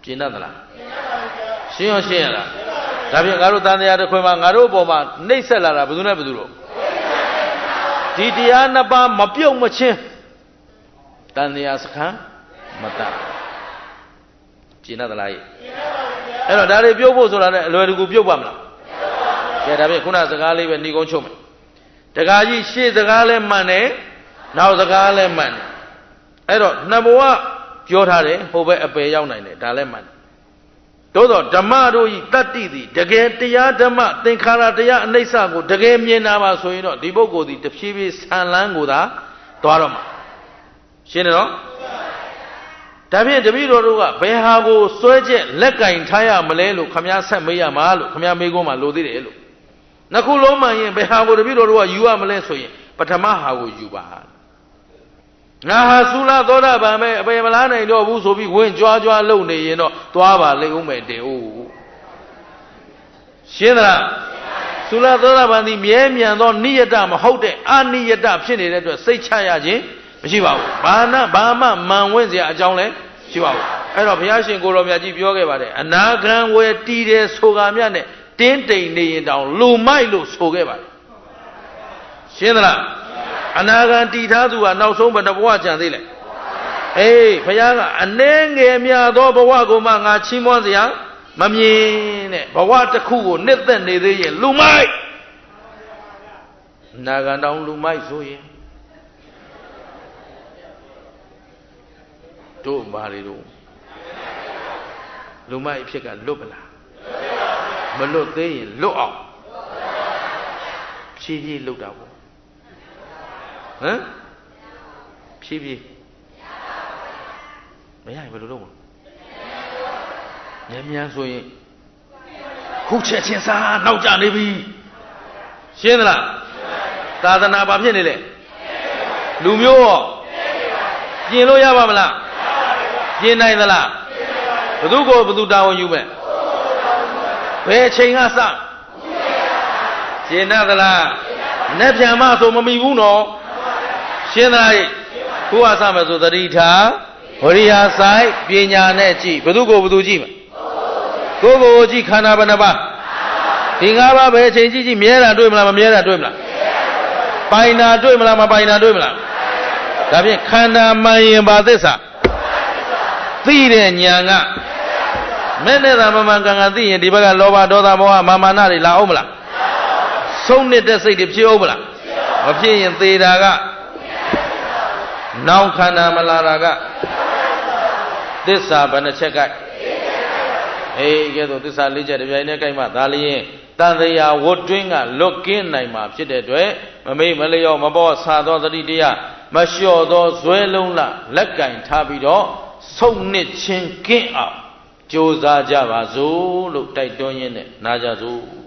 ကျင်တတ်သလားရှင်းရောရှင်းရလားဒါဖြင့်ငါတို့တန်တရားတစ်ခွင်မှာငါတို့အပေါ်မှာနှိပ်စက်လာတာဘယ်သူနဲ့ဘယ်သူတို့ဒီတရားနှစ်ပါးမပြုတ်မချင်းတန်တရားစခန်းမတတ်ကျင်တတ်သလားအဲ့တော့ဒါတွေပြုတ်ဖို့ဆိုတာနဲ့အလွယ်တကူပြုတ်ပါမလားကဲဒါဖြင့်ခုနစကားလေးပဲနှီးကုန်းချုပ်မယ်တကားကြီးရှေ့စကားလည်းမှန်တယ်နောက်စကားလည်းမှန်တယ်အဲ့တော့နှစ်ဘဝပြောထားတယ်ဟိုဘက်အပယ်ရောက်နိုင်တယ်ဒါလည်းမှန်တယ်သို့တော့ဓမ္မတို့ဤတတ္တိသည်တကယ်တရားဓမ္မသင်္ခါရတရားအနိစ္စကိုတကယ်မြင်တာပါဆိုရင်တော့ဒီပုဂ္ဂိုလ်သည်တဖြည်းဖြည်းဆံလန်းကိုသာသွားတော့မှာရှင်းတယ်နော်ဒါဖြင့်တပည့်တော်တို့ကဘယ်ဟာကိုစွဲချက်လက်ကင်ထားရမလဲလို့ခမည်းဆက်မေးရမှာလို့ခမည်းမေးခွန်းမှာလိုသေးတယ်လို့နှစ်ခုလုံးမှန်ရင်ဘယ်ဟာကိုတပည့်တော်တို့ကယူရမလဲဆိုရင်ပထမဟာကိုယူပါငါဟာသုလသောတာပန်ပဲအပေမလားနိုင်တော့ဘူးဆိုပြီးဝင်ကြွားလုံနေရင်တော့သွားပါလိမ့်ဦးမယ်တဲ့ဟုတ်ရှင်းသလားသုလသောတာပန်ဒီမြဲမြံသောနိယတမဟုတ်တဲ့အနိယတဖြစ်နေတဲ့အတွက်စိတ်ချရခြင်းမရှိပါဘူးဘာမှမန်ဝင့်စရာအကြောင်းလည်းရှိပါဘူးအဲ့တော့ဘုရားရှင်ကိုယ်တော်မြတ်ကြီးပြောခဲ့ပါတယ်အနာဂံဝယ်တီးတယ်ဆိုကာမြတ်နဲ့တင်းတိမ်နေရင်တောင်လူမိုက်လို့ဆိုခဲ့ပါတယ်ရှင်းသလားအနာဂံတီထားသူကနောက်ဆုံးဘယ်နှဘဝကြံသေးလဲအေးဘုရားကအနှဲငယ်မြသောဘဝကိုမှငါချီးမွမ်းစရာမမြင်တဲ့ဘဝတစ်ခုကိုနှစ်သက်နေသေးရင်လူမိုက်နာဂံတောင်လူမိုက်ဆိုရင် တို့ဘာတွေတို့လူမိုက်ဖြစ်ကလွတ်ပလားမလွတ်သေးရင်လွတ်အောင်ဖြည်းဖြည်းလွတ်တာပေါ့ဟမ်ဖြည်းဖြည်းမရရင်ဘယ်လိုလုပ်မလဲမြန်ဆိုရင်ခုချက်ချင်းစားနောက်ကျနေပြီရှင်းသလားသာသနာဘာဖြစ်နေလဲလူမျိုးရောပြင်လို့ရပါမလားပြင်နိုင်သလားဘသူကိုဘသူတာဝန်ယူမဲ့ဘယ်အချိန်ကစရှင်းသလားနဲ့ပြန်မဆိုမမိဘူးနော်ရှင်းသလားခုကစမယ်ဆိုသတိထားဝရိယဆိုင်ပညာနဲ့ကြည့်ဘသူကိုဘသူကြည့်မယ်ကိုယ်ကိုကြည့်ခန္ဓာဘယ်နှပါဒီ၅ပါးပဲအချိန်ကြည့်ကြည့်မြဲတာတွေ့မလားမမြဲတာတွေ့မလားပိုင်တာတွေ့မလားမပိုင်တာတွေ့မလားဒါဖြင့်ခန္ဓာမှန်ရင်ဘာသစ္စာသိတဲ့ဉာဏ်ကမဲ့နဲ့သာမမှန်ကန်ကန်သိရင်ဒီဘက်ကလောဘဒေါသမောဟမာမာနတွေလာအောင်မလားဆုံးနေတဲ့စိတ်တွေဖြစ်အောင်မလားမဖြစ်ရင်သေတာကနောင်ခန္ဓာမလာတာကသစ္စာဘယ်နှချက်ကဲအေးကဲတော့သစ္စာ၄ချက်တစ်ပြိုင်တည်းကြိုက်မှဒါလျင်တန်တရားဝတ်တွင်းကလွတ်ကင်းနိုင်မှာဖြစ်တဲ့အတွက်မမေ့မလျော့မပေါ်ဆာသောသတိတရားမလျှော့သောဇွဲလုံးလလက်ကင်ထားပြီးတော့ဆုံးနစ်ချင်းကင်းအောင်ကြိုးစားကြပါစို့လို့တိုက်တွန်းရင်းနဲ့နာကြစို့